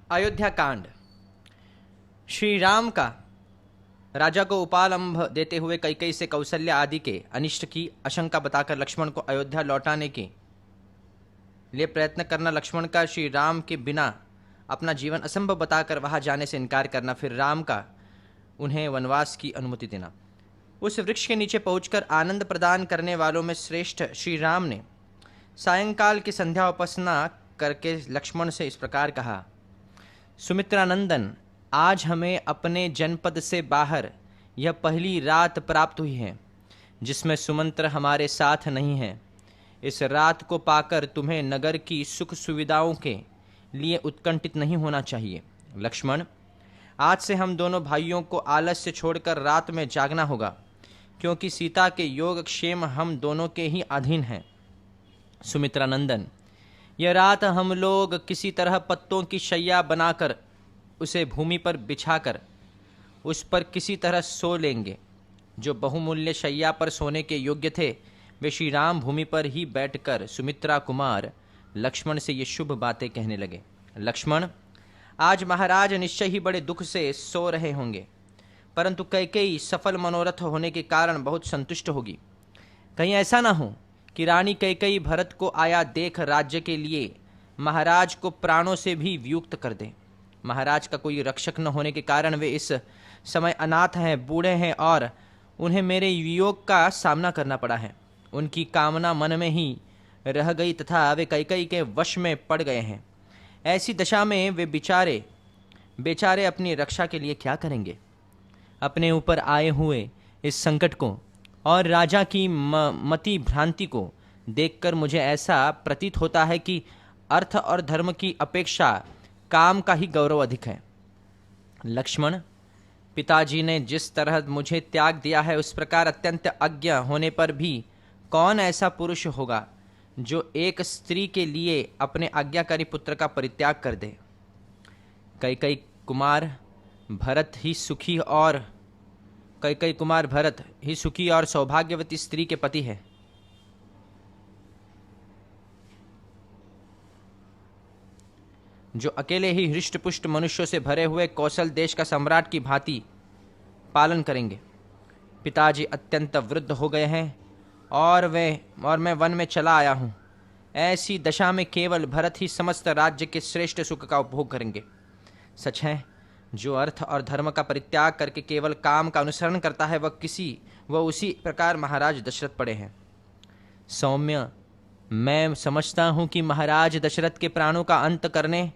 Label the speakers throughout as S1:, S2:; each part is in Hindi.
S1: अयोध्या कांड। श्री राम का राजा को उपालंभ देते हुए कैकेयी से कौशल्या आदि के अनिष्ट की आशंका बताकर लक्ष्मण को अयोध्या लौटाने के लिए प्रयत्न करना, लक्ष्मण का श्री राम के बिना अपना जीवन असंभव बताकर वहां जाने से इनकार करना, फिर राम का उन्हें वनवास की अनुमति देना। उस वृक्ष के नीचे पहुंचकर आनंद प्रदान करने वालों में श्रेष्ठ श्री राम ने सायंकाल की संध्या उपासना करके लक्ष्मण से इस प्रकार कहा। सुमित्रानंदन, आज हमें अपने जनपद से बाहर यह पहली रात प्राप्त हुई है जिसमें सुमंत्र हमारे साथ नहीं है। इस रात को पाकर तुम्हें नगर की सुख सुविधाओं के लिए उत्कंठित नहीं होना चाहिए। लक्ष्मण, आज से हम दोनों भाइयों को आलस्य छोड़कर रात में जागना होगा, क्योंकि सीता के योगक्षेम हम दोनों के ही अधीन हैं। सुमित्रानंदन, यह रात हम लोग किसी तरह पत्तों की शैया बनाकर उसे भूमि पर बिछाकर उस पर किसी तरह सो लेंगे। जो बहुमूल्य शैया पर सोने के योग्य थे वे श्री राम भूमि पर ही बैठकर सुमित्रा कुमार लक्ष्मण से ये शुभ बातें कहने लगे। लक्ष्मण, आज महाराज निश्चय ही बड़े दुख से सो रहे होंगे, परंतु कैकेयी सफल मनोरथ होने के कारण बहुत संतुष्ट होगी। कहीं ऐसा ना हो कि रानी कैकेयी भरत को आया देख राज्य के लिए महाराज को प्राणों से भी वियुक्त कर दे। महाराज का कोई रक्षक न होने के कारण वे इस समय अनाथ हैं, बूढ़े हैं और उन्हें मेरे वियोग का सामना करना पड़ा है। उनकी कामना मन में ही रह गई तथा वे कैकेयी के वश में पड़ गए हैं। ऐसी दशा में वे बेचारे अपनी रक्षा के लिए क्या करेंगे। अपने ऊपर आए हुए इस संकट को और राजा की मति भ्रांति को देखकर मुझे ऐसा प्रतीत होता है कि अर्थ और धर्म की अपेक्षा काम का ही गौरव अधिक है। लक्ष्मण, पिताजी ने जिस तरह मुझे त्याग दिया है उस प्रकार अत्यंत अज्ञ होने पर भी कौन ऐसा पुरुष होगा जो एक स्त्री के लिए अपने आज्ञाकारी पुत्र का परित्याग कर दे। कैकेयी कुमार भरत ही सुखी और सौभाग्यवती स्त्री के पति है। जो अकेले ही हृष्टपुष्ट मनुष्यों से भरे हुए कौशल देश का सम्राट की भांति पालन करेंगे। पिताजी अत्यंत वृद्ध हो गए हैं और मैं वन में चला आया हूँ। ऐसी दशा में केवल भरत ही समस्त राज्य के श्रेष्ठ सुख का उपभोग करेंगे। सच है, जो अर्थ और धर्म का परित्याग करके केवल काम का अनुसरण करता है वह उसी प्रकार महाराज दशरथ पड़े हैं। सौम्य, मैं समझता हूँ कि महाराज दशरथ के प्राणों का अंत करने,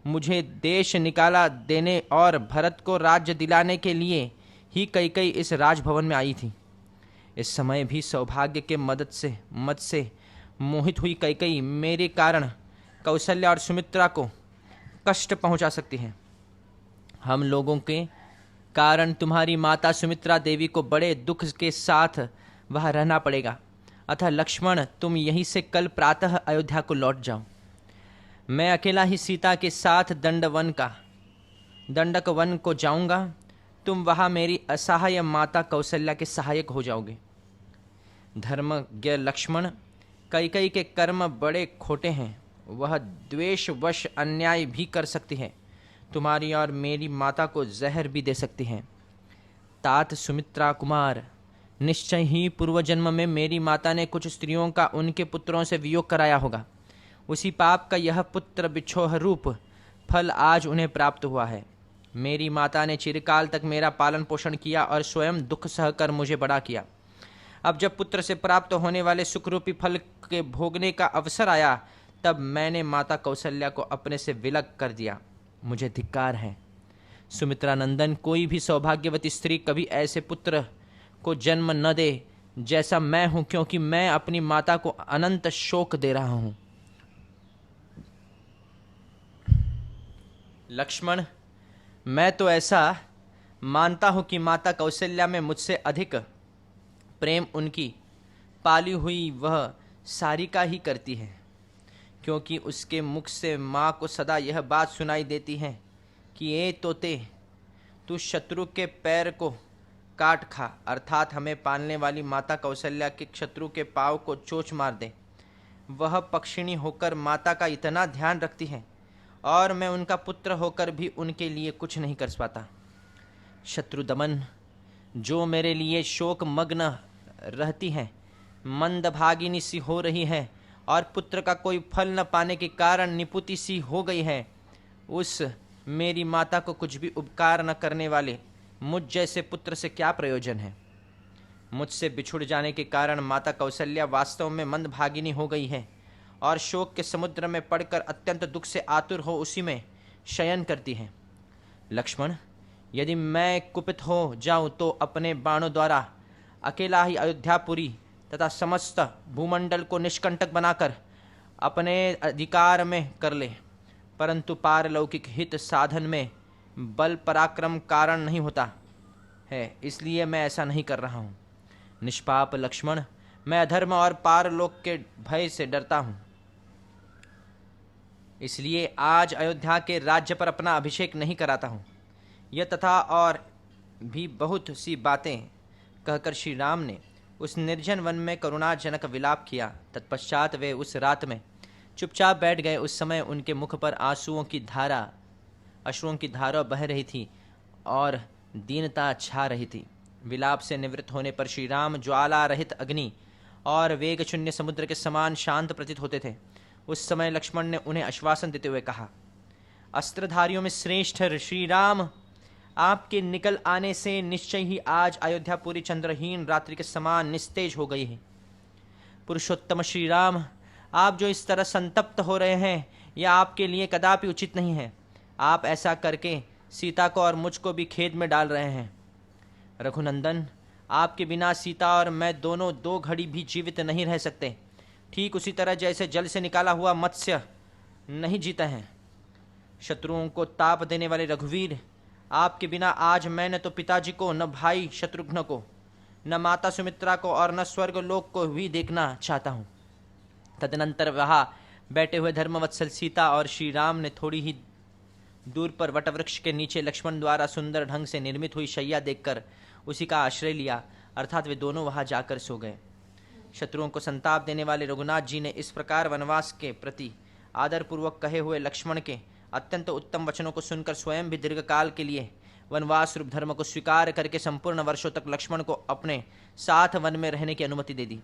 S1: मुझे देश निकाला देने और भरत को राज्य दिलाने के लिए ही कैकेयी इस राजभवन में आई थी। इस समय भी सौभाग्य के मद से मोहित हुई कैकेयी मेरे कारण कौशल्या और सुमित्रा को कष्ट पहुंचा सकती है। हम लोगों के कारण तुम्हारी माता सुमित्रा देवी को बड़े दुख के साथ वहां रहना पड़ेगा। अतः लक्ष्मण, तुम यहीं से कल प्रातः अयोध्या को लौट जाओ। मैं अकेला ही सीता के साथ दंडक वन को जाऊंगा। तुम वहां मेरी असहाय माता कौशल्या के सहायक हो जाओगे। धर्मज्ञ लक्ष्मण, कैकेयी के कर्म बड़े खोटे हैं। वह द्वेषवश अन्याय भी कर सकती है, तुम्हारी और मेरी माता को जहर भी दे सकती हैं। तात सुमित्रा कुमार, निश्चय ही पूर्व जन्म में मेरी माता ने कुछ स्त्रियों का उनके पुत्रों से वियोग कराया होगा। उसी पाप का यह पुत्र बिछोह रूप फल आज उन्हें प्राप्त हुआ है। मेरी माता ने चिरकाल तक मेरा पालन पोषण किया और स्वयं दुख सहकर मुझे बड़ा किया। अब जब पुत्र से प्राप्त होने वाले सुखरूपी फल के भोगने का अवसर आया, तब मैंने माता कौशल्या को अपने से विलग कर दिया। मुझे धिक्कार है। सुमित्रानंदन, कोई भी सौभाग्यवती स्त्री कभी ऐसे पुत्र को जन्म न दे जैसा मैं हूं, क्योंकि मैं अपनी माता को अनंत शोक दे रहा हूं। लक्ष्मण, मैं तो ऐसा मानता हूं कि माता कौशल्या में मुझसे अधिक प्रेम उनकी पाली हुई वह सारिका ही करती है, क्योंकि उसके मुख से माँ को सदा यह बात सुनाई देती है कि ए तोते, तू शत्रु के पैर को काट खा, अर्थात हमें पालने वाली माता कौशल्या के शत्रु के पाँव को चोंच मार दे। वह पक्षिणी होकर माता का इतना ध्यान रखती हैं और मैं उनका पुत्र होकर भी उनके लिए कुछ नहीं कर पाता। शत्रु दमन, जो मेरे लिए शोक मग्न रहती हैं, मंदभागिनी सी हो रही है और पुत्र का कोई फल न पाने के कारण निपुति सी हो गई है, उस मेरी माता को कुछ भी उपकार न करने वाले मुझ जैसे पुत्र से क्या प्रयोजन है। मुझसे बिछुड़ जाने के कारण माता कौशल्या वास्तव में मंदभागिनी हो गई है और शोक के समुद्र में पड़कर अत्यंत दुख से आतुर हो उसी में शयन करती है। लक्ष्मण, यदि मैं कुपित हो जाऊं तो अपने बाणों द्वारा अकेला ही अयोध्यापुरी तथा समस्त भूमंडल को निष्कंटक बनाकर अपने अधिकार में कर ले, परंतु पारलौकिक हित साधन में बल पराक्रम कारण नहीं होता है, इसलिए मैं ऐसा नहीं कर रहा हूँ। निष्पाप लक्ष्मण, मैं अधर्म और पारलोक के भय से डरता हूँ, इसलिए आज अयोध्या के राज्य पर अपना अभिषेक नहीं कराता हूँ। यह तथा और भी बहुत सी बातें कहकर श्री राम ने उस निर्जन वन में करुणाजनक विलाप किया। तत्पश्चात वे उस रात में चुपचाप बैठ गए। उस समय उनके मुख पर अश्रुओं की धारा बह रही थी और दीनता छा रही थी। विलाप से निवृत्त होने पर श्री राम ज्वाला रहित अग्नि और वेग शून्य समुद्र के समान शांत प्रतीत होते थे। उस समय लक्ष्मण ने उन्हें आश्वासन देते हुए कहा, अस्त्रधारियों में श्रेष्ठ श्री राम, आपके निकल आने से निश्चय ही आज अयोध्या पूरी चंद्रहीन रात्रि के समान निस्तेज हो गई है। पुरुषोत्तम श्री राम, आप जो इस तरह संतप्त हो रहे हैं, यह आपके लिए कदापि उचित नहीं है। आप ऐसा करके सीता को और मुझको भी खेद में डाल रहे हैं। रघुनंदन, आपके बिना सीता और मैं दोनों 2 घड़ी भी जीवित नहीं रह सकते, ठीक उसी तरह जैसे जल से निकाला हुआ मत्स्य नहीं जीता है। शत्रुओं को ताप देने वाले रघुवीर, आपके बिना आज मैं न तो पिताजी को, न भाई शत्रुघ्न को, न माता सुमित्रा को और न स्वर्ग लोक को भी देखना चाहता हूँ। तदनंतर वहाँ बैठे हुए धर्मवत्सल सीता और श्री राम ने थोड़ी ही दूर पर वटवृक्ष के नीचे लक्ष्मण द्वारा सुंदर ढंग से निर्मित हुई शैया देखकर उसी का आश्रय लिया, अर्थात वे दोनों वहाँ जाकर सो गए। शत्रुओं को संताप देने वाले रघुनाथ जी ने इस प्रकार वनवास के प्रति आदरपूर्वक कहे हुए लक्ष्मण के अत्यंत उत्तम वचनों को सुनकर स्वयं भी दीर्घकाल के लिए वनवास रूप धर्म को स्वीकार करके संपूर्ण वर्षों तक लक्ष्मण को अपने साथ वन में रहने की अनुमति दे दी।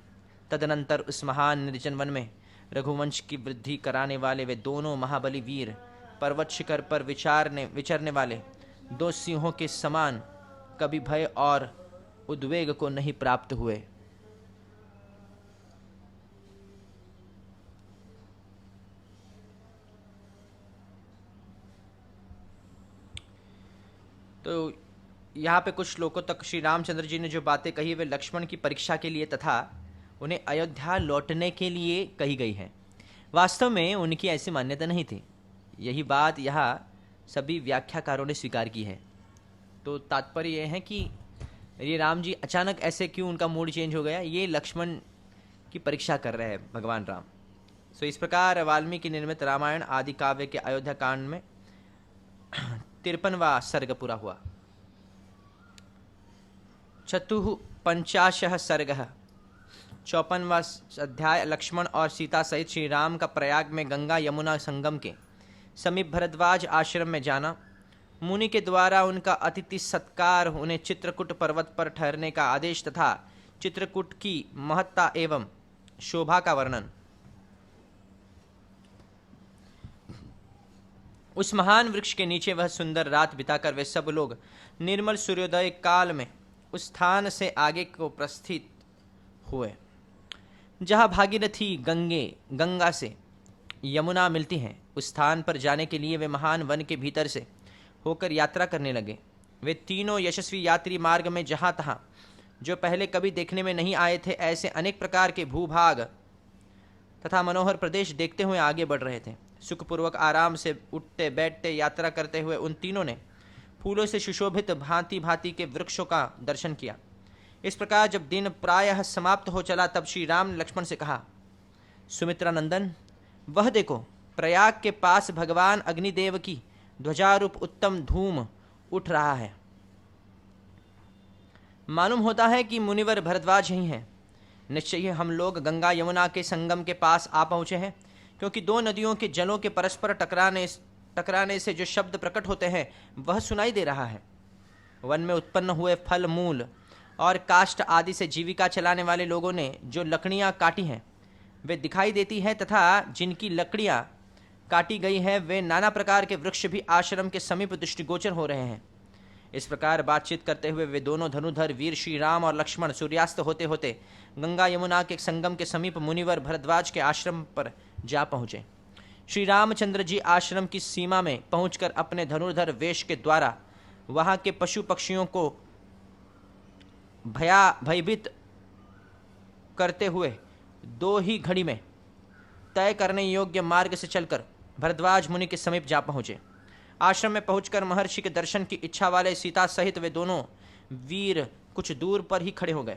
S1: तदनंतर उस महान निर्जन वन में रघुवंश की वृद्धि कराने वाले वे दोनों महाबली वीर पर्वत शिखर पर विचरने वाले 2 सिंहों के समान कभी भय और उद्वेग को नहीं प्राप्त हुए। तो यहाँ पे कुछ श्लोकों तक श्री रामचंद्र जी ने जो बातें कही वे लक्ष्मण की परीक्षा के लिए तथा उन्हें अयोध्या लौटने के लिए कही गई है। वास्तव में उनकी ऐसी मान्यता नहीं थी। यही बात यहाँ सभी व्याख्याकारों ने स्वीकार की है। तो तात्पर्य यह है कि ये राम जी अचानक ऐसे क्यों उनका मूड चेंज हो गया, ये लक्ष्मण की परीक्षा कर रहे हैं भगवान राम। सो इस प्रकार वाल्मीकि निर्मित रामायण आदि काव्य के अयोध्या कांड में 53वां सर्ग पूरा हुआ। 54 सर्ग 54वां अध्याय अध्याय और सीता सहित श्री राम का प्रयाग में गंगा यमुना संगम के समीप भरद्वाज आश्रम में जाना, मुनि के द्वारा उनका अतिथि सत्कार, उन्हें चित्रकूट पर्वत पर ठहरने का आदेश तथा चित्रकूट की महत्ता एवं शोभा का वर्णन। उस महान वृक्ष के नीचे वह सुंदर रात बिताकर वे सब लोग निर्मल सूर्योदय काल में उस स्थान से आगे को प्रस्थित हुए जहाँ भागीरथी गंगा से यमुना मिलती हैं। उस स्थान पर जाने के लिए वे महान वन के भीतर से होकर यात्रा करने लगे। वे तीनों यशस्वी यात्री मार्ग में जहाँ तहाँ जो पहले कभी देखने में नहीं आए थे ऐसे अनेक प्रकार के भूभाग तथा मनोहर प्रदेश देखते हुए आगे बढ़ रहे थे। सुखपूर्वक आराम से उठते बैठते यात्रा करते हुए उन तीनों ने फूलों से सुशोभित भांति भांति के वृक्षों का दर्शन किया। इस प्रकार जब दिन प्रायः समाप्त हो चला तब श्री राम ने लक्ष्मण से कहा, सुमित्रा नंदन, वह देखो प्रयाग के पास भगवान अग्निदेव की ध्वजारूप उत्तम धूम उठ रहा है। मालूम होता है कि मुनिवर भरद्वाज ही हैं। निश्चय ही हम लोग गंगा यमुना के संगम के पास आ पहुँचे हैं, क्योंकि 2 नदियों के जलों के परस्पर टकराने टकराने से जो शब्द प्रकट होते हैं वह सुनाई दे रहा है। वन में उत्पन्न हुए फल, मूल और काष्ठ आदि से जीविका चलाने वाले लोगों ने जो लकड़ियां काटी हैं वे दिखाई देती हैं, तथा जिनकी लकड़ियां काटी गई हैं वे नाना प्रकार के वृक्ष भी आश्रम के समीप दृष्टिगोचर हो रहे हैं। इस प्रकार बातचीत करते हुए वे दोनों धनुधर वीर श्री राम और लक्ष्मण सूर्यास्त होते होते गंगा यमुना के संगम के समीप मुनिवर भरद्वाज के आश्रम पर जा पहुँचे। श्री रामचंद्र जी आश्रम की सीमा में पहुंचकर अपने धनुर्धर वेश के द्वारा वहाँ के पशु पक्षियों को भयभीत करते हुए 2 ही घड़ी में तय करने योग्य मार्ग से चलकर भरद्वाज मुनि के समीप जा पहुँचे। आश्रम में पहुंचकर महर्षि के दर्शन की इच्छा वाले सीता सहित वे दोनों वीर कुछ दूर पर ही खड़े हो गए।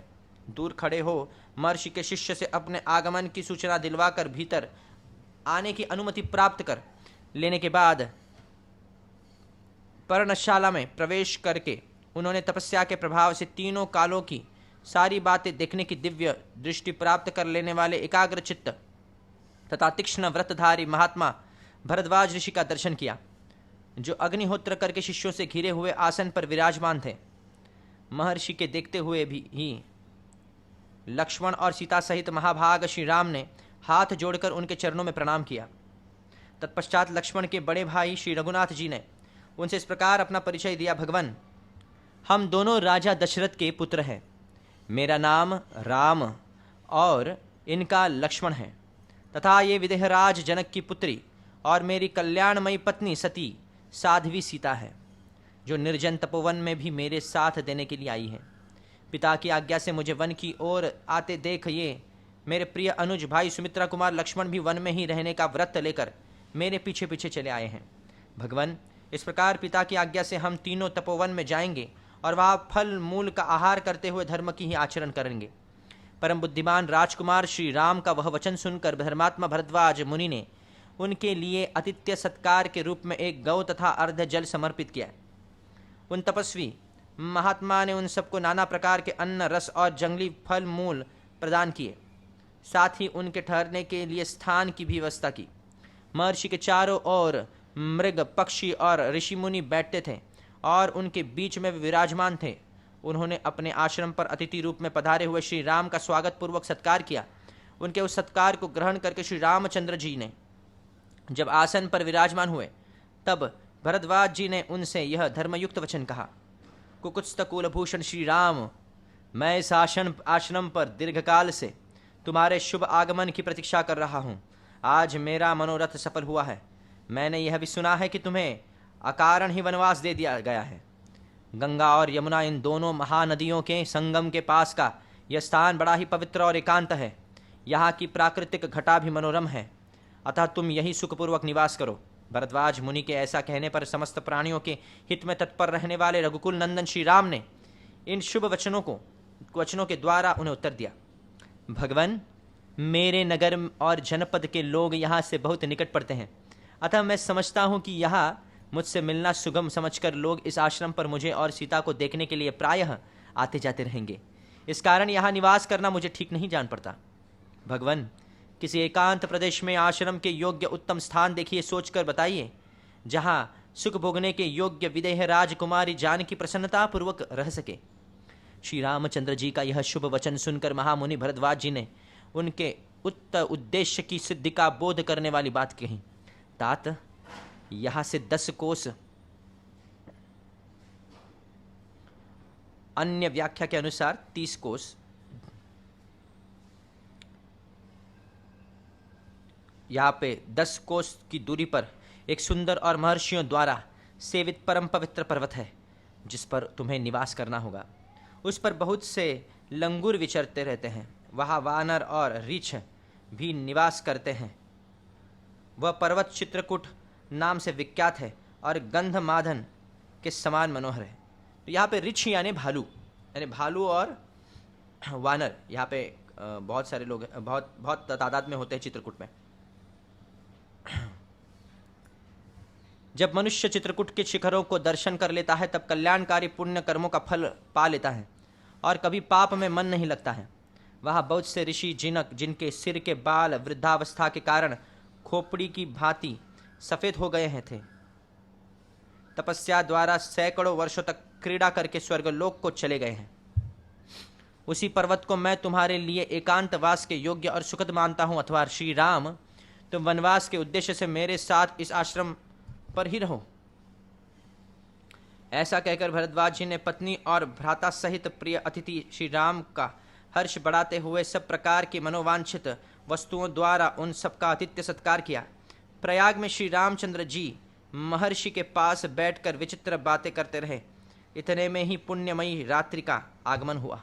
S1: दूर खड़े हो महर्षि के शिष्य से अपने आगमन की सूचना दिलवाकर भीतर आने की अनुमति प्राप्त कर लेने के बाद पर्णशाला में प्रवेश करके उन्होंने तपस्या के प्रभाव से तीनों कालों की सारी बातें देखने की दिव्य दृष्टि प्राप्त कर लेने वाले एकाग्र चित्त तथा तीक्ष्ण व्रतधारी महात्मा भरद्वाज ऋषि का दर्शन किया, जो अग्निहोत्र करके शिष्यों से घिरे हुए आसन पर विराजमान थे। महर्षि के देखते हुए भी ही लक्ष्मण और सीता सहित महाभाग श्री राम ने हाथ जोड़कर उनके चरणों में प्रणाम किया। तत्पश्चात लक्ष्मण के बड़े भाई श्री रघुनाथ जी ने उनसे इस प्रकार अपना परिचय दिया। भगवान, हम दोनों राजा दशरथ के पुत्र हैं। मेरा नाम राम और इनका लक्ष्मण है, तथा ये विदेहराज जनक की पुत्री और मेरी कल्याणमयी पत्नी सती साध्वी सीता है, जो निर्जन तपोवन में भी मेरे साथ देने के लिए आई है। पिता की आज्ञा से मुझे वन की ओर आते देख ये मेरे प्रिय अनुज भाई सुमित्रा कुमार लक्ष्मण भी वन में ही रहने का व्रत लेकर मेरे पीछे पीछे चले आए हैं। भगवान, इस प्रकार पिता की आज्ञा से हम तीनों तपोवन में जाएंगे और वहाँ फल मूल का आहार करते हुए धर्म की ही आचरण करेंगे। परम बुद्धिमान राजकुमार श्री राम का वह वचन सुनकर धर्मात्मा भरद्वाज मुनि ने उनके लिए आतिथ्य सत्कार के रूप में एक गौ तथा अर्ध जल समर्पित किया। उन तपस्वी महात्मा ने उन सबको नाना प्रकार के अन्न, रस और जंगली फल मूल प्रदान किए। साथ ही उनके ठहरने के लिए स्थान की भी व्यवस्था की। महर्षि के चारों ओर मृग, पक्षी और ऋषि मुनि बैठते थे और उनके बीच में विराजमान थे। उन्होंने अपने आश्रम पर अतिथि रूप में पधारे हुए श्री राम का स्वागत पूर्वक सत्कार किया। उनके उस सत्कार को ग्रहण करके श्री रामचंद्र जी ने जब आसन पर विराजमान हुए तब भरद्वाज जी ने उनसे यह धर्मयुक्त वचन कहा। कुकुत्स्थ कुलभूषण श्री राम, मैं इस आश्रम पर दीर्घकाल से तुम्हारे शुभ आगमन की प्रतीक्षा कर रहा हूँ। आज मेरा मनोरथ सफल हुआ है। मैंने यह भी सुना है कि तुम्हें अकारण ही वनवास दे दिया गया है। गंगा और यमुना इन दोनों महानदियों के संगम के पास का यह स्थान बड़ा ही पवित्र और एकांत है। यहाँ की प्राकृतिक घटा भी मनोरम है, अतः तुम यही सुखपूर्वक निवास करो। भरद्वाज मुनि के ऐसा कहने पर समस्त प्राणियों के हित में तत्पर रहने वाले रघुकुल नंदन श्री राम ने इन शुभ वचनों के द्वारा उन्हें उत्तर दिया। भगवान, मेरे नगर और जनपद के लोग यहाँ से बहुत निकट पड़ते हैं, अतः मैं समझता हूँ कि यहाँ मुझसे मिलना सुगम समझकर लोग इस आश्रम पर मुझे और सीता को देखने के लिए प्रायः आते जाते रहेंगे। इस कारण यहाँ निवास करना मुझे ठीक नहीं जान पड़ता। भगवान, किसी एकांत प्रदेश में आश्रम के योग्य उत्तम स्थान देखिए, सोचकर बताइए, जहाँ सुख भोगने के योग्य विदेह राजकुमारी जानकी प्रसन्नता पूर्वक रह सके। श्री रामचंद्र जी का यह शुभ वचन सुनकर महामुनि भरद्वाज जी ने उनके उद्देश्य की सिद्धि का बोध करने वाली बात कही। तात, यहाँ से 10 कोस, अन्य व्याख्या के अनुसार 30 कोस, यहाँ पे 10 कोस की दूरी पर एक सुंदर और महर्षियों द्वारा सेवित परम पवित्र पर्वत है, जिस पर तुम्हें निवास करना होगा। उस पर बहुत से लंगूर विचरते रहते हैं। वहाँ वानर और रीछ भी निवास करते हैं। वह पर्वत चित्रकूट नाम से विख्यात है और गंधमादन के समान मनोहर है। तो यहाँ पे रीछ यानी भालू और वानर यहाँ पे बहुत सारे लोग बहुत तादाद में होते हैं चित्रकूट में। जब मनुष्य चित्रकूट के शिखरों को दर्शन कर लेता है तब कल्याणकारी पुण्य कर्मों का फल पा लेता है और कभी पाप में मन नहीं लगता है। वहाँ बहुत से ऋषि जिनके सिर के बाल वृद्धावस्था के कारण खोपड़ी की भांति सफ़ेद हो गए हैं थे, तपस्या द्वारा सैकड़ों वर्षों तक क्रीड़ा करके स्वर्गलोक को चले गए हैं। उसी पर्वत को मैं तुम्हारे लिए एकांतवास के योग्य और सुखद मानता हूं। अथवा श्री राम, तुम वनवास के उद्देश्य से मेरे साथ इस आश्रम पर ही रहो। ऐसा कहकर भरद्वाज जी ने पत्नी और भ्राता सहित प्रिय अतिथि श्री राम का हर्ष बढ़ाते हुए सब प्रकार की मनोवांछित वस्तुओं द्वारा उन सबका आतिथ्य सत्कार किया। प्रयाग में श्री रामचंद्र जी महर्षि के पास बैठकर विचित्र बातें करते रहे। इतने में ही पुण्यमयी रात्रि का आगमन हुआ।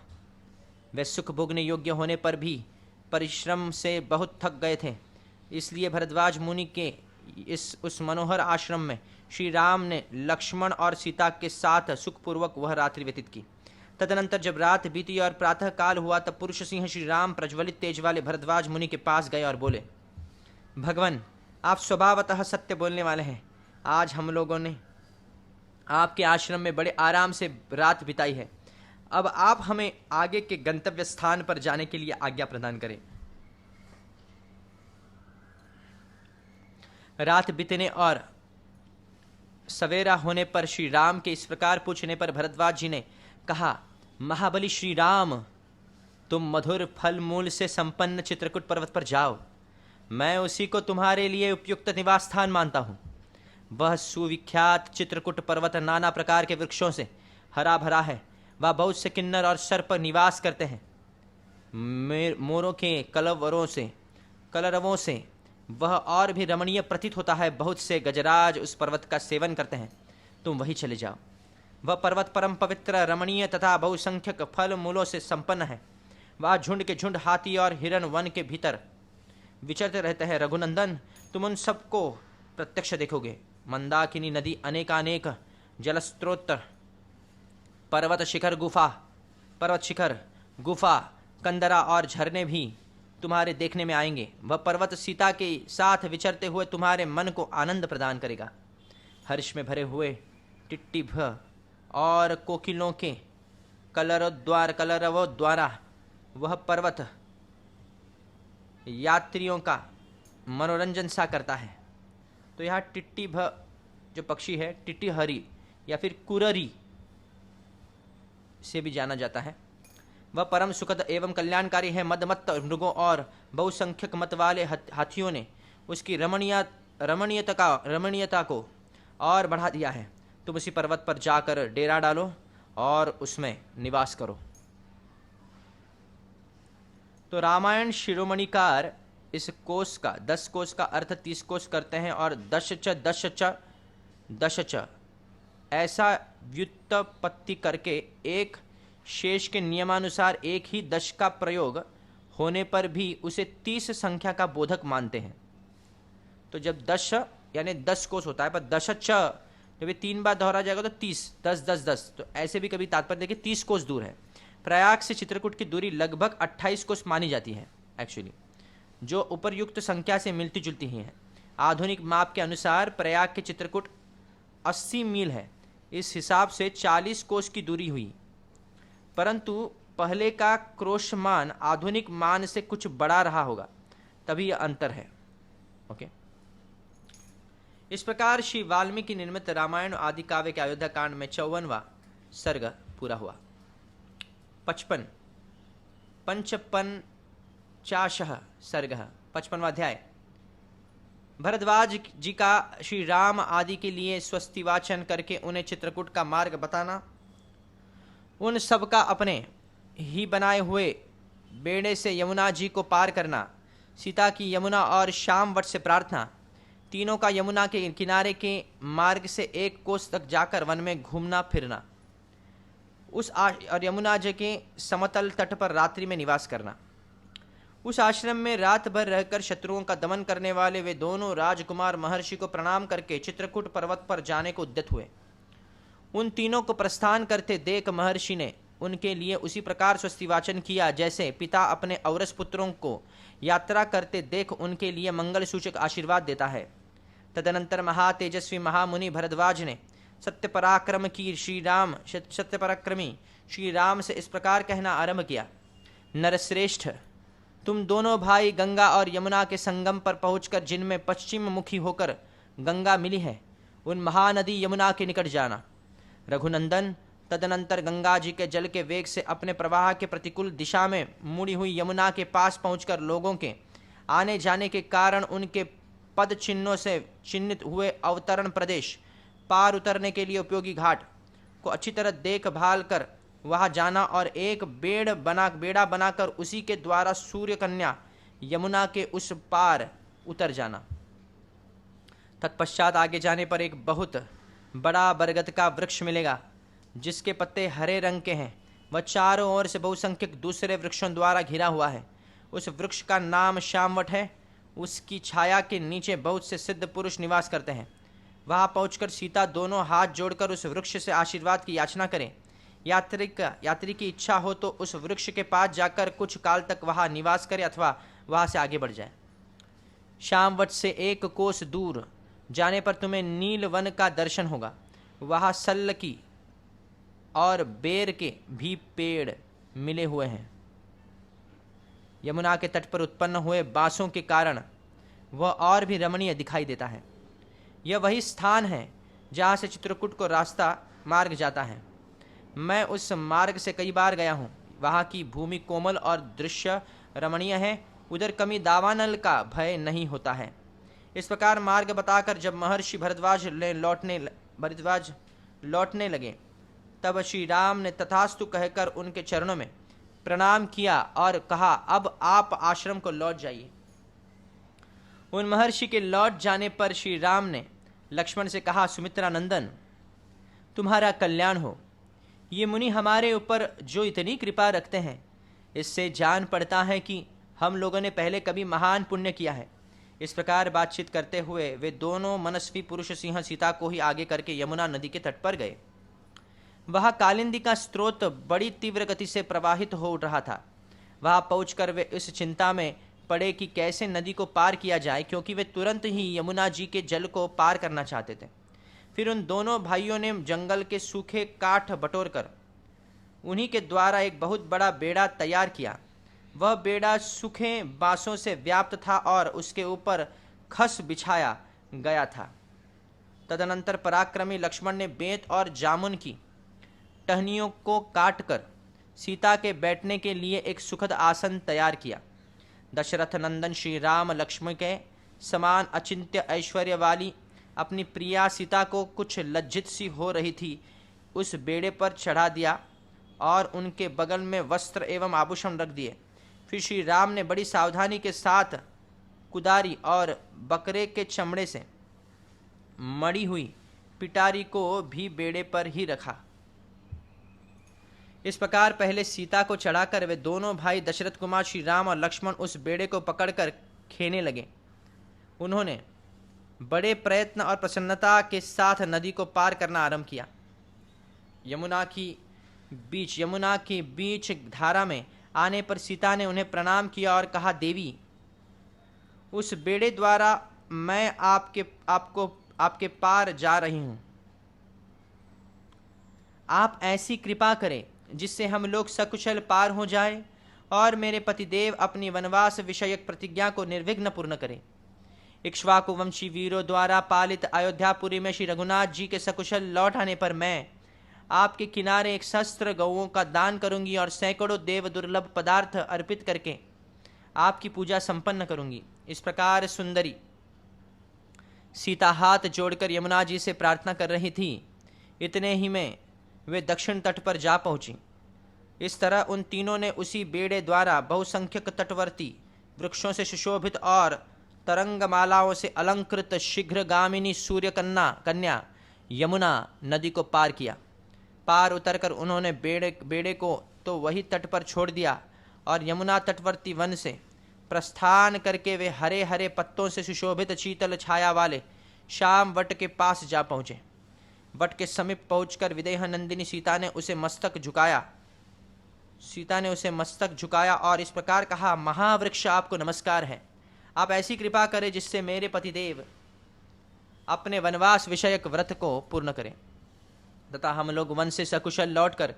S1: वे सुख भोगने योग्य होने पर भी परिश्रम से बहुत थक गए थे, इसलिए भरद्वाज मुनि के उस मनोहर आश्रम में श्री राम ने लक्ष्मण और सीता के साथ सुखपूर्वक वह रात्रि व्यतीत की। तदनंतर जब रात बीती और प्रातः काल हुआ तब पुरुष सिंह श्री राम प्रज्वलित तेज वाले भरद्वाज मुनि के पास गए और बोले, भगवान, आप स्वभावतः सत्य बोलने वाले हैं। आज हम लोगों ने आपके आश्रम में बड़े आराम से रात बिताई है। अब आप हमें आगे के गंतव्य स्थान पर जाने के लिए आज्ञा प्रदान करें। रात बीतने और सवेरा होने पर श्री राम के इस प्रकार पूछने पर भरद्वाज जी ने कहा, महाबली श्री राम, तुम मधुर फल मूल से संपन्न चित्रकूट पर्वत पर जाओ। मैं उसी को तुम्हारे लिए उपयुक्त निवास स्थान मानता हूँ। वह सुविख्यात चित्रकूट पर्वत नाना प्रकार के वृक्षों से हरा भरा है। वह बहुत से किन्नर और सर्प निवास करते हैं। मोरों के कलरवों से वह और भी रमणीय प्रतीत होता है। बहुत से गजराज उस पर्वत का सेवन करते हैं। तुम वहीं चले जाओ। वह पर्वत परम पवित्र, रमणीय तथा बहुसंख्यक फल मूलों से संपन्न है। वह झुंड के झुंड हाथी और हिरण वन के भीतर विचरते रहते हैं। रघुनंदन, तुम उन सबको प्रत्यक्ष देखोगे। मंदाकिनी नदी, अनेकानेक जलस्रोत, पर्वत शिखर गुफा, कंदरा और झरने भी तुम्हारे देखने में आएंगे। वह पर्वत सीता के साथ विचरते हुए तुम्हारे मन को आनंद प्रदान करेगा। हर्ष में भरे हुए टिट्टिभ और कोकिलों के कलरवों द्वारा वह पर्वत यात्रियों का मनोरंजन सा करता है। तो यहाँ टिट्टिभ जो पक्षी है, टिट्टिहरी या फिर कुररी से भी जाना जाता है। वह परम सुखद एवं कल्याणकारी है। मदमत्त मृगों और बहुसंख्यक मत वाले हाथियों ने उसकी रमणीयता को और बढ़ा दिया है। तुम उसी पर्वत पर जाकर डेरा डालो और उसमें निवास करो। तो रामायण शिरोमणिकार इस कोश का 10 कोश का अर्थ 30 कोश करते हैं और दश ऐसा व्युत्पत्ति करके एक शेष के नियमानुसार एक ही दश का प्रयोग होने पर भी उसे 30 संख्या का बोधक मानते हैं। तो जब 10 यानी 10 कोश होता है, पर दशच जब ये 3 बार दोहरा जाएगा तो 30, 10, 10, 10, तो ऐसे भी कभी तात्पर्य देखिए 30 कोश दूर है। प्रयाग से चित्रकूट की दूरी लगभग 28 कोश मानी जाती है एक्चुअली, जो उपरयुक्त संख्या से मिलती जुलती ही है। आधुनिक माप के अनुसार प्रयाग के चित्रकूट 80 मील है। इस हिसाब से 40 कोश की दूरी हुई, परंतु पहले का क्रोशमान आधुनिक मान से कुछ बड़ा रहा होगा, तभी यह अंतर है। ओके। इस प्रकार श्री वाल्मीकि निर्मित रामायण आदि काव्य के अयोध्या कांड में 54वां सर्ग पूरा हुआ। 55 पंचपंचाशः सर्ग 55वां अध्याय। भरद्वाज जी का श्री राम आदि के लिए स्वस्ति वाचन करके उन्हें चित्रकूट का मार्ग बताना, उन सब का अपने ही बनाए हुए बेड़े से यमुना जी को पार करना, सीता की यमुना और श्याम वट से प्रार्थना, तीनों का यमुना के किनारे के मार्ग से 1 कोस तक जाकर वन में घूमना फिरना, और यमुना जी के समतल तट पर रात्रि में निवास करना। उस आश्रम में रात भर रहकर शत्रुओं का दमन करने वाले वे दोनों राजकुमार महर्षि को प्रणाम करके चित्रकूट पर्वत पर जाने को उद्यत हुए। उन तीनों को प्रस्थान करते देख महर्षि ने उनके लिए उसी प्रकार स्वस्तिवाचन किया जैसे पिता अपने औरस पुत्रों को यात्रा करते देख उनके लिए मंगल सूचक आशीर्वाद देता है। तदनंतर महातेजस्वी महामुनि भरद्वाज ने सत्यपराक्रमी श्री राम से इस प्रकार कहना आरंभ किया। नरश्रेष्ठ, तुम दोनों भाई गंगा और यमुना के संगम पर पहुंचकर जिनमें पश्चिम मुखी होकर गंगा मिली है, उन महानदी यमुना के निकट जाना। रघुनंदन तदनंतर गंगा जी के जल के वेग से अपने प्रवाह के प्रतिकूल दिशा में मुड़ी हुई यमुना के पास पहुंचकर लोगों के आने जाने के कारण उनके पद चिन्हों से चिन्हित हुए अवतरण प्रदेश पार उतरने के लिए घाट को अच्छी तरह देखभाल कर वहां जाना और एक बेड़ा बनाकर उसी के द्वारा सूर्य कन्या यमुना के उस पार उतर जाना। तत्पश्चात आगे जाने पर एक बहुत बड़ा बरगद का वृक्ष मिलेगा जिसके पत्ते हरे रंग के हैं। वह चारों ओर से बहुसंख्यक दूसरे वृक्षों द्वारा घिरा हुआ है। उस वृक्ष का नाम श्यामवट है। उसकी छाया के नीचे बहुत से सिद्ध पुरुष निवास करते हैं। वहां पहुंचकर सीता दोनों हाथ जोड़कर उस वृक्ष से आशीर्वाद की याचना करें। यात्री की इच्छा हो तो उस वृक्ष के पास जाकर कुछ काल तक वहां निवास करे अथवा वहां से आगे बढ़ जाए। श्यामवट से 1 कोस दूर जाने पर तुम्हें नील वन का दर्शन होगा। वहां सल्लकी और बेर के भी पेड़ मिले हुए हैं। यमुना के तट पर उत्पन्न हुए बांसों के कारण वह और भी रमणीय दिखाई देता है। यह वही स्थान है जहाँ से चित्रकूट को रास्ता मार्ग जाता है। मैं उस मार्ग से कई बार गया हूँ। वहाँ की भूमि कोमल और दृश्य रमणीय है। उधर कमी दावानल का भय नहीं होता है। इस प्रकार मार्ग बताकर जब महर्षि भरद्वाज लौटने लगे तब श्री राम ने तथास्तु कहकर उनके चरणों में प्रणाम किया और कहा, अब आप आश्रम को लौट जाइए। उन महर्षि के लौट जाने पर श्री राम ने लक्ष्मण से कहा, सुमित्रा नंदन, तुम्हारा कल्याण हो। ये मुनि हमारे ऊपर जो इतनी कृपा रखते हैं, इससे जान पड़ता है कि हम लोगों ने पहले कभी महान पुण्य किया है। इस प्रकार बातचीत करते हुए वे दोनों मनस्वी पुरुष सिंह सीता को ही आगे करके यमुना नदी के तट पर गए। वहाँ कालिंदी का स्रोत बड़ी तीव्र गति से प्रवाहित हो रहा था। वहाँ पहुंचकर वे इस चिंता में पड़े कि कैसे नदी को पार किया जाए, क्योंकि वे तुरंत ही यमुना जी के जल को पार करना चाहते थे। फिर उन दोनों भाइयों ने जंगल के सूखे काठ बटोरकर उन्हीं के द्वारा एक बहुत बड़ा बेड़ा तैयार किया। वह बेड़ा सूखे बांसों से व्याप्त था और उसके ऊपर खस बिछाया गया था। तदनंतर पराक्रमी लक्ष्मण ने बेंत और जामुन की टहनियों को काटकर सीता के बैठने के लिए एक सुखद आसन तैयार किया। दशरथ नंदन श्री राम लक्ष्मण के समान अचिंत्य ऐश्वर्य वाली अपनी प्रिया सीता को कुछ लज्जित सी हो रही थी उस बेड़े पर चढ़ा दिया और उनके बगल में वस्त्र एवं आभूषण रख दिए। फिर श्री राम ने बड़ी सावधानी के साथ कुदारी और बकरे के चमड़े से मड़ी हुई पिटारी को भी बेड़े पर ही रखा। इस प्रकार पहले सीता को चढ़ाकर वे दोनों भाई दशरथ कुमार श्री राम और लक्ष्मण उस बेड़े को पकड़कर खेने लगे। उन्होंने बड़े प्रयत्न और प्रसन्नता के साथ नदी को पार करना आरंभ किया। यमुना की बीच धारा में आने पर सीता ने उन्हें प्रणाम किया और कहा, देवी, उस बेड़े द्वारा मैं आपके पार जा रही हूं। आप ऐसी कृपा करें जिससे हम लोग सकुशल पार हो जाएं और मेरे पतिदेव अपनी वनवास विषयक प्रतिज्ञा को निर्विघ्न पूर्ण करें। इक्ष्वाकु वंशी वीरों द्वारा पालित अयोध्यापुरी में श्री रघुनाथ जी के सकुशल लौट आने पर मैं आपके किनारे 1 सहस्त्र गौओं का दान करूंगी और सैकड़ों देव दुर्लभ पदार्थ अर्पित करके आपकी पूजा संपन्न करूंगी। इस प्रकार सुंदरी सीता हाथ जोड़कर यमुना जी से प्रार्थना कर रही थी। इतने ही में वे दक्षिण तट पर जा पहुंची। इस तरह उन तीनों ने उसी बेड़े द्वारा बहुसंख्यक तटवर्ती वृक्षों से सुशोभित और तरंगमालाओं से अलंकृत शीघ्रगामिनी सूर्य कन्या यमुना नदी को पार किया। पार उतरकर उन्होंने बेड़े को तो वही तट पर छोड़ दिया और यमुना तटवर्ती वन से प्रस्थान करके वे हरे हरे पत्तों से सुशोभित शीतल छाया वाले श्याम वट के पास जा पहुँचे। वट के समीप पहुंचकर विदेह नंदिनी सीता ने उसे मस्तक झुकाया और इस प्रकार कहा, महावृक्ष आपको नमस्कार है। आप ऐसी कृपा करें जिससे मेरे पतिदेव अपने वनवास विषयक व्रत को पूर्ण करें तथा हम लोग वन से सकुशल लौटकर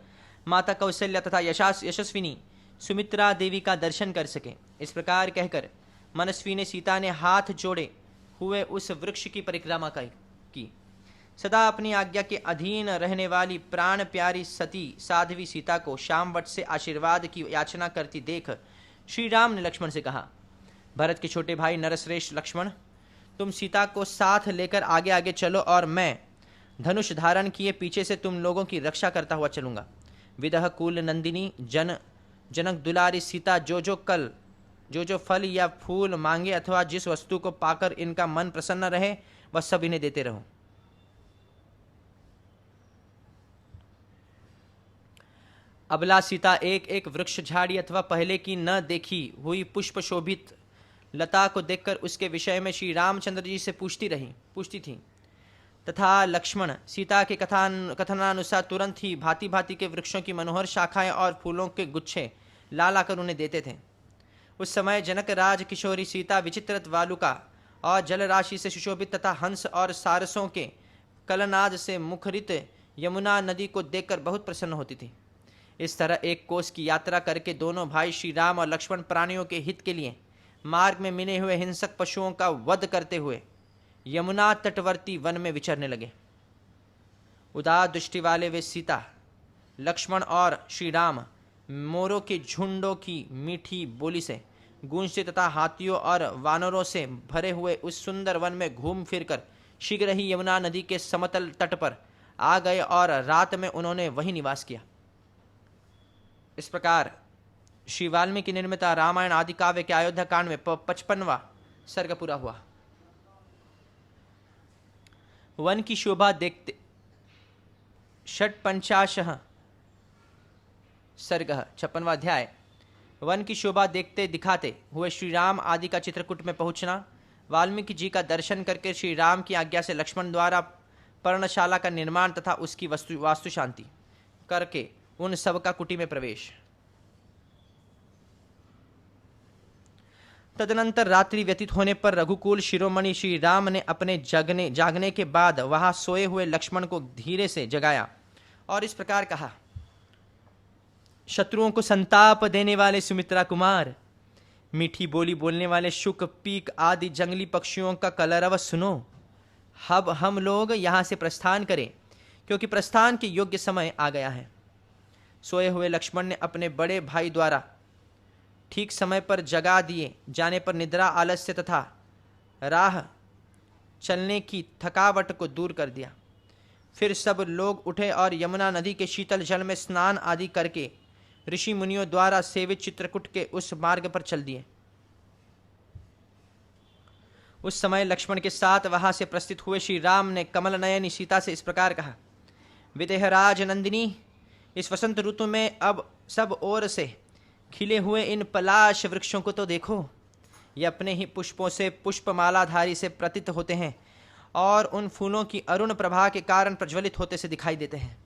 S1: माता कौशल्या तथा यशस्विनी सुमित्रा देवी का दर्शन कर सकें। इस प्रकार कहकर मनस्वी ने सीता ने हाथ जोड़े हुए उस वृक्ष की परिक्रमा की। सदा अपनी आज्ञा के अधीन रहने वाली प्राण प्यारी सती साध्वी सीता को शामवट से आशीर्वाद की याचना करती देख श्री राम ने लक्ष्मण से कहा, भरत के छोटे भाई नरश्रेष्ठ लक्ष्मण, तुम सीता को साथ लेकर आगे आगे चलो और मैं धनुष धारण किए पीछे से तुम लोगों की रक्षा करता हुआ चलूंगा। विदह कुल नंदिनी जनक दुलारी सीता जो जो फल या फूल मांगे अथवा जिस वस्तु को पाकर इनका मन प्रसन्न रहे वह सब इन्हें देते रहो। अबला सीता एक एक वृक्ष झाड़ी अथवा पहले की न देखी हुई पुष्प शोभित लता को देखकर उसके विषय में श्री रामचंद्र जी से पूछती थी तथा लक्ष्मण सीता के कथनानुसार तुरंत ही भांति भांति के वृक्षों की मनोहर शाखाएं और फूलों के गुच्छे ला लाकर उन्हें देते थे। उस समय जनक राज किशोरी सीता विचित्र वालुका और जल राशि से सुशोभित तथा हंस और सारसों के कलनाद से मुखरित यमुना नदी को देखकर बहुत प्रसन्न होती थी। इस तरह एक कोस की यात्रा करके दोनों भाई श्री राम और लक्ष्मण प्राणियों के हित के लिए मार्ग में मिले हुए हिंसक पशुओं का वध करते हुए यमुना तटवर्ती वन में विचरने लगे। उदार दृष्टि वाले वे सीता, लक्ष्मण और श्री राम मोरों के झुंडों की मीठी बोली से गूंजते तथा हाथियों और वानरों से भरे हुए उस सुंदर वन में घूम फिरकर शीघ्र ही यमुना नदी के समतल तट पर आ गए और रात में उन्होंने वहीं निवास किया। इस प्रकार श्री वाल्मीकि निर्मित रामायण आदि काव्य के अयोध्या कांड में 55वां सर्ग पूरा हुआ। वन की शोभा देखते 56 सर्ग 56वां अध्याय। वन की शोभा देखते दिखाते हुए श्री राम आदि का चित्रकूट में पहुंचना। वाल्मीकि जी का दर्शन करके श्री राम की आज्ञा से लक्ष्मण द्वारा पर्णशाला का निर्माण तथा उसकी वास्तु शांति करके उन सब का कुटी में प्रवेश। तदनंतर रात्रि व्यतीत होने पर रघुकुल शिरोमणि श्री राम ने अपने जागने के बाद वहां सोए हुए लक्ष्मण को धीरे से जगाया और इस प्रकार कहा, शत्रुओं को संताप देने वाले सुमित्रा कुमार, मीठी बोली बोलने वाले शुक पीक आदि जंगली पक्षियों का कलरव सुनो। अब हम लोग यहाँ से प्रस्थान करें क्योंकि प्रस्थान के योग्य समय आ गया है। सोए हुए लक्ष्मण ने अपने बड़े भाई द्वारा ठीक समय पर जगा दिए जाने पर निद्रा आलस्य तथा राह चलने की थकावट को दूर कर दिया। फिर सब लोग उठे और यमुना नदी के शीतल जल में स्नान आदि करके ऋषि मुनियों द्वारा सेवित चित्रकूट के उस मार्ग पर चल दिए। उस समय लक्ष्मण के साथ वहां से प्रस्थित हुए श्री राम ने कमल नयनी सीता से इस प्रकार कहा, विदेहराज नंदिनी, इस वसंत ऋतु में अब सब ओर से खिले हुए इन पलाश वृक्षों को तो देखो। ये अपने ही पुष्पों से पुष्पमालाधारी से प्रतीत होते हैं और उन फूलों की अरुण प्रभा के कारण प्रज्वलित होते से दिखाई देते हैं।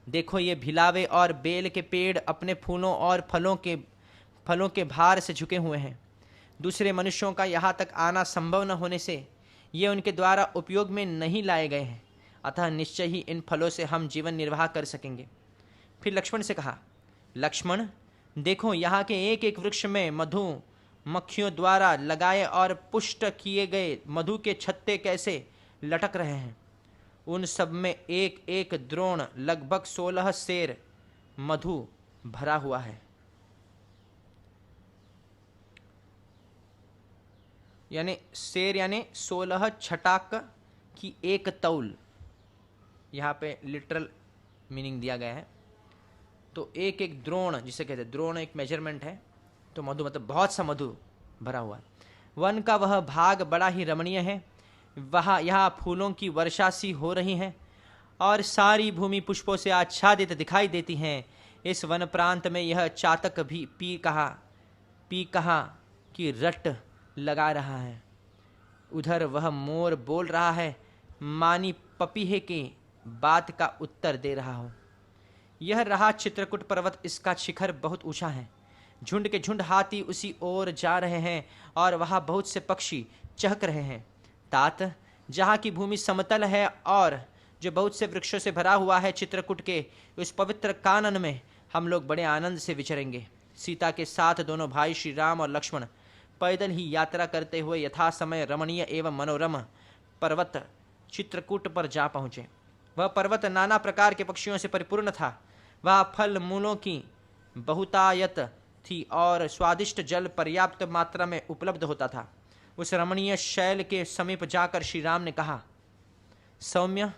S1: देखो ये भिलावे और बेल के पेड़ अपने फूलों और फलों के भार से झुके हुए हैं। दूसरे मनुष्यों का यहाँ तक आना संभव न होने से ये उनके द्वारा उपयोग में नहीं लाए गए हैं, अतः निश्चय ही इन फलों से हम जीवन निर्वाह कर सकेंगे। फिर लक्ष्मण से कहा, लक्ष्मण देखो यहाँ के एक एक वृक्ष में मधु मक्खियों द्वारा लगाए और पुष्ट किए गए मधु के छत्ते कैसे लटक रहे हैं। उन सब में एक एक द्रोण लगभग 16 सेर मधु भरा हुआ है। यानी सेर यानी 16 छटाक की एक तौल, यहाँ पे लिटरल मीनिंग दिया गया है। तो एक एक द्रोण जिसे कहते हैं, द्रोण एक मेजरमेंट है, तो मधु मतलब बहुत सा मधु भरा हुआ है। वन का वह भाग बड़ा ही रमणीय है। वहाँ यहाँ फूलों की वर्षा सी हो रही है और सारी भूमि पुष्पों से आच्छादित दिखाई देती हैं। इस वन प्रांत में यह चातक भी पी कहा की रट लगा रहा है। उधर वह मोर बोल रहा है, मानी पपीहे की बात का उत्तर दे रहा हो। यह रहा चित्रकूट पर्वत, इसका शिखर बहुत ऊंचा है। झुंड के झुंड हाथी उसी ओर जा रहे हैं और वहाँ बहुत से पक्षी चहक रहे हैं। तात, जहाँ की भूमि समतल है और जो बहुत से वृक्षों से भरा हुआ है, चित्रकूट के उस पवित्र कानन में हम लोग बड़े आनंद से विचरेंगे। सीता के साथ दोनों भाई श्री राम और लक्ष्मण पैदल ही यात्रा करते हुए यथा समय रमणीय एवं मनोरम पर्वत चित्रकूट पर जा पहुँचे। वह पर्वत नाना प्रकार के पक्षियों से परिपूर्ण था। वह फल मूलों की बहुतायत थी और स्वादिष्ट जल पर्याप्त मात्रा में उपलब्ध होता था। उस रमणीय शैल के समीप जाकर श्री राम ने कहा, सौम्य,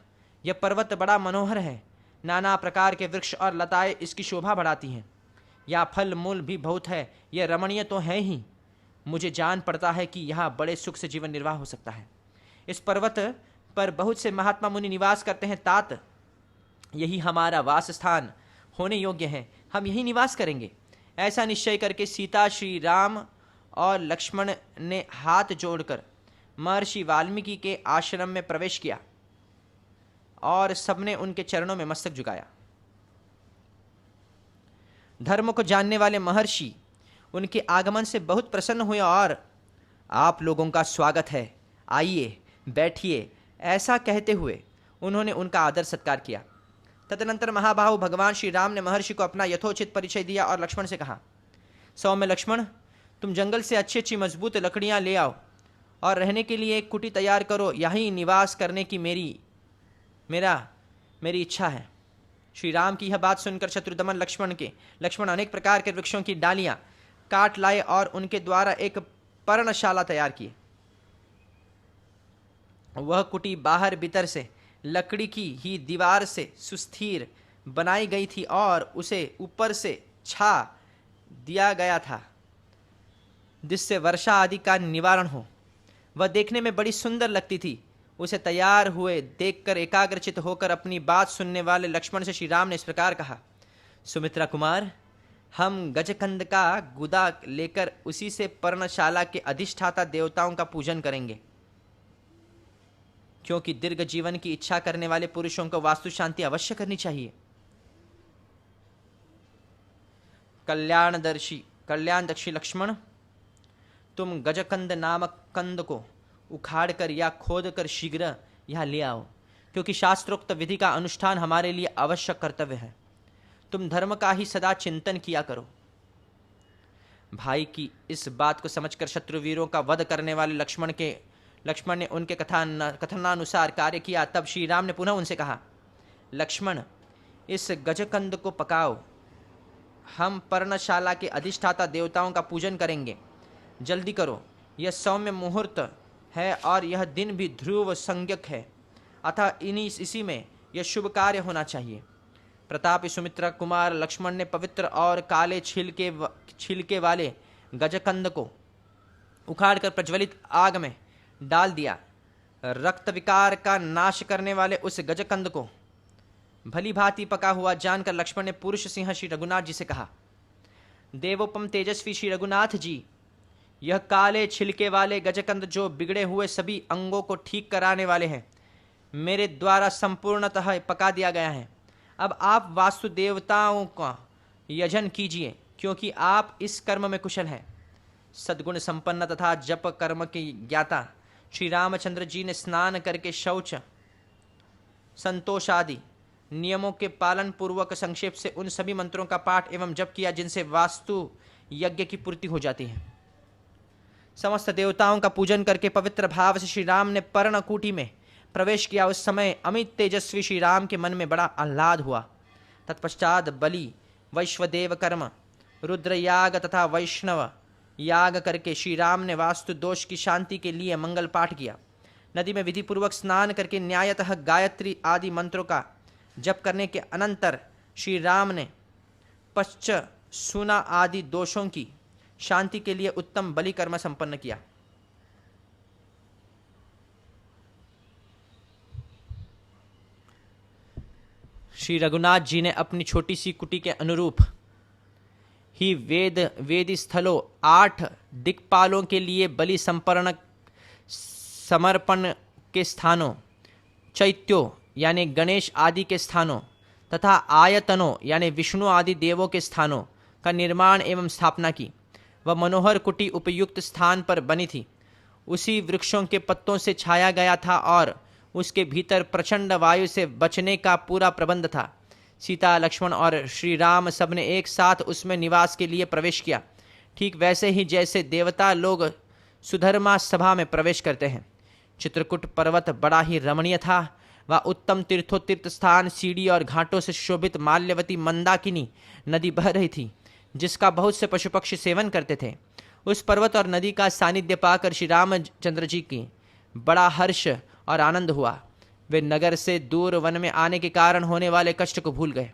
S1: यह पर्वत बड़ा मनोहर है। नाना प्रकार के वृक्ष और लताएं इसकी शोभा बढ़ाती हैं। यहाँ फल मूल भी बहुत है। यह रमणीय तो है ही, मुझे जान पड़ता है कि यहाँ बड़े सुख से जीवन निर्वाह हो सकता है। इस पर्वत पर बहुत से महात्मा मुनि निवास करते हैं तात। यही हमारा वास स्थान होने योग्य है, हम यही निवास करेंगे। ऐसा निश्चय करके सीता, श्री राम और लक्ष्मण ने हाथ जोड़कर महर्षि वाल्मीकि के आश्रम में प्रवेश किया और सबने उनके चरणों में मस्तक झुकाया। धर्म को जानने वाले महर्षि उनके आगमन से बहुत प्रसन्न हुए और आप लोगों का स्वागत है, आइए बैठिए, ऐसा कहते हुए उन्होंने उनका आदर सत्कार किया। तदनंतर महाबाहु भगवान श्री राम ने महर्षि को अपना यथोचित परिचय दिया और लक्ष्मण से कहा, सौम्य लक्ष्मण, तुम जंगल से अच्छी अच्छी मजबूत लकड़ियां ले आओ और रहने के लिए एक कुटी तैयार करो। यहीं निवास करने की मेरी इच्छा है। श्री राम की यह बात सुनकर शत्रुदमन लक्ष्मण अनेक प्रकार के वृक्षों की डालियां काट लाए और उनके द्वारा एक पर्णशाला तैयार किए। वह कुटी बाहर भीतर से लकड़ी की ही दीवार से सुस्थिर बनाई गई थी और उसे ऊपर से छा दिया गया था जिससे वर्षा आदि का निवारण हो। वह देखने में बड़ी सुंदर लगती थी। उसे तैयार हुए देखकर एकाग्रचित होकर अपनी बात सुनने वाले लक्ष्मण से श्री राम ने इस प्रकार कहा, सुमित्रा कुमार, हम गजकंद का गुदा लेकर उसी से पर्णशाला के अधिष्ठाता देवताओं का पूजन करेंगे, क्योंकि दीर्घ जीवन की इच्छा करने वाले पुरुषों को वास्तु शांति अवश्य करनी चाहिए। कल्याणदर्शी लक्ष्मण, तुम गजकंद नामक कंद को उखाड़कर या खोदकर शीघ्र यहाँ ले आओ, क्योंकि शास्त्रोक्त विधि का अनुष्ठान हमारे लिए आवश्यक कर्तव्य है। तुम धर्म का ही सदा चिंतन किया करो। भाई की इस बात को समझकर शत्रुवीरों का वध करने वाले लक्ष्मण ने उनके कथनानुसार कार्य किया। तब श्री राम ने पुनः उनसे कहा, लक्ष्मण, इस गजकंद को पकाओ, हम पर्णशाला के अधिष्ठाता देवताओं का पूजन करेंगे। जल्दी करो, यह सौम्य मुहूर्त है और यह दिन भी ध्रुव संज्ञक है, अतः इसी में यह शुभ कार्य होना चाहिए। प्रतापी सुमित्रा कुमार लक्ष्मण ने पवित्र और काले छिलके वाले गजकंद को उखाड़कर प्रज्वलित आग में डाल दिया। रक्त विकार का नाश करने वाले उस गजकंद को भली भांति पका हुआ जानकर लक्ष्मण ने पुरुष सिंह श्री रघुनाथ जी से कहा, देवोपम तेजस्वी श्री रघुनाथ जी, यह काले छिलके वाले गजकंद जो बिगड़े हुए सभी अंगों को ठीक कराने वाले हैं, मेरे द्वारा संपूर्णतः पका दिया गया है। अब आप वास्तु देवताओं का यजन कीजिए, क्योंकि आप इस कर्म में कुशल हैं। सद्गुण संपन्न तथा जप कर्म के ज्ञाता श्री रामचंद्र जी ने स्नान करके शौच, संतोष आदि नियमों के पालन पूर्वक संक्षेप से उन सभी मंत्रों का पाठ एवं जप किया जिनसे वास्तु यज्ञ की पूर्ति हो जाती है। समस्त देवताओं का पूजन करके पवित्र भाव से श्री राम ने पर्णकुटी में प्रवेश किया। उस समय अमित तेजस्वी श्री राम के मन में बड़ा आह्लाद हुआ। तत्पश्चात बलि, वैश्वदेव कर्म, रुद्रयाग तथा वैष्णव याग करके श्री राम ने वास्तु दोष की शांति के लिए मंगल पाठ किया। नदी में विधि पूर्वक स्नान करके न्यायतः गायत्री आदि मंत्रों का जप करने के अनंतर श्री राम ने पश्च सुना आदि दोषों की शांति के लिए उत्तम बलि कर्म संपन्न किया। श्री रघुनाथ जी ने अपनी छोटी सी कुटी के अनुरूप ही वेदी स्थलों 8 दिक्पालों के लिए बलि समर्पण के स्थानों, चैत्यों यानी गणेश आदि के स्थानों तथा आयतनों यानी विष्णु आदि देवों के स्थानों का निर्माण एवं स्थापना की। वह मनोहर कुटी उपयुक्त स्थान पर बनी थी। उसी वृक्षों के पत्तों से छाया गया था और उसके भीतर प्रचंड वायु से बचने का पूरा प्रबंध था। सीता, लक्ष्मण और श्री राम सब ने एक साथ उसमें निवास के लिए प्रवेश किया, ठीक वैसे ही जैसे देवता लोग सुधर्मा सभा में प्रवेश करते हैं। चित्रकूट पर्वत बड़ा ही रमणीय था। वह उत्तम तीर्थ स्थान, सीढ़ी और घाटों से शोभित माल्यवती मंदाकिनी नदी बह रही थी, जिसका बहुत से पशु पक्षी सेवन करते थे। उस पर्वत और नदी का सानिध्य पाकर श्री रामचंद्र जी की बड़ा हर्ष और आनंद हुआ। वे नगर से दूर वन में आने के कारण होने वाले कष्ट को भूल गए।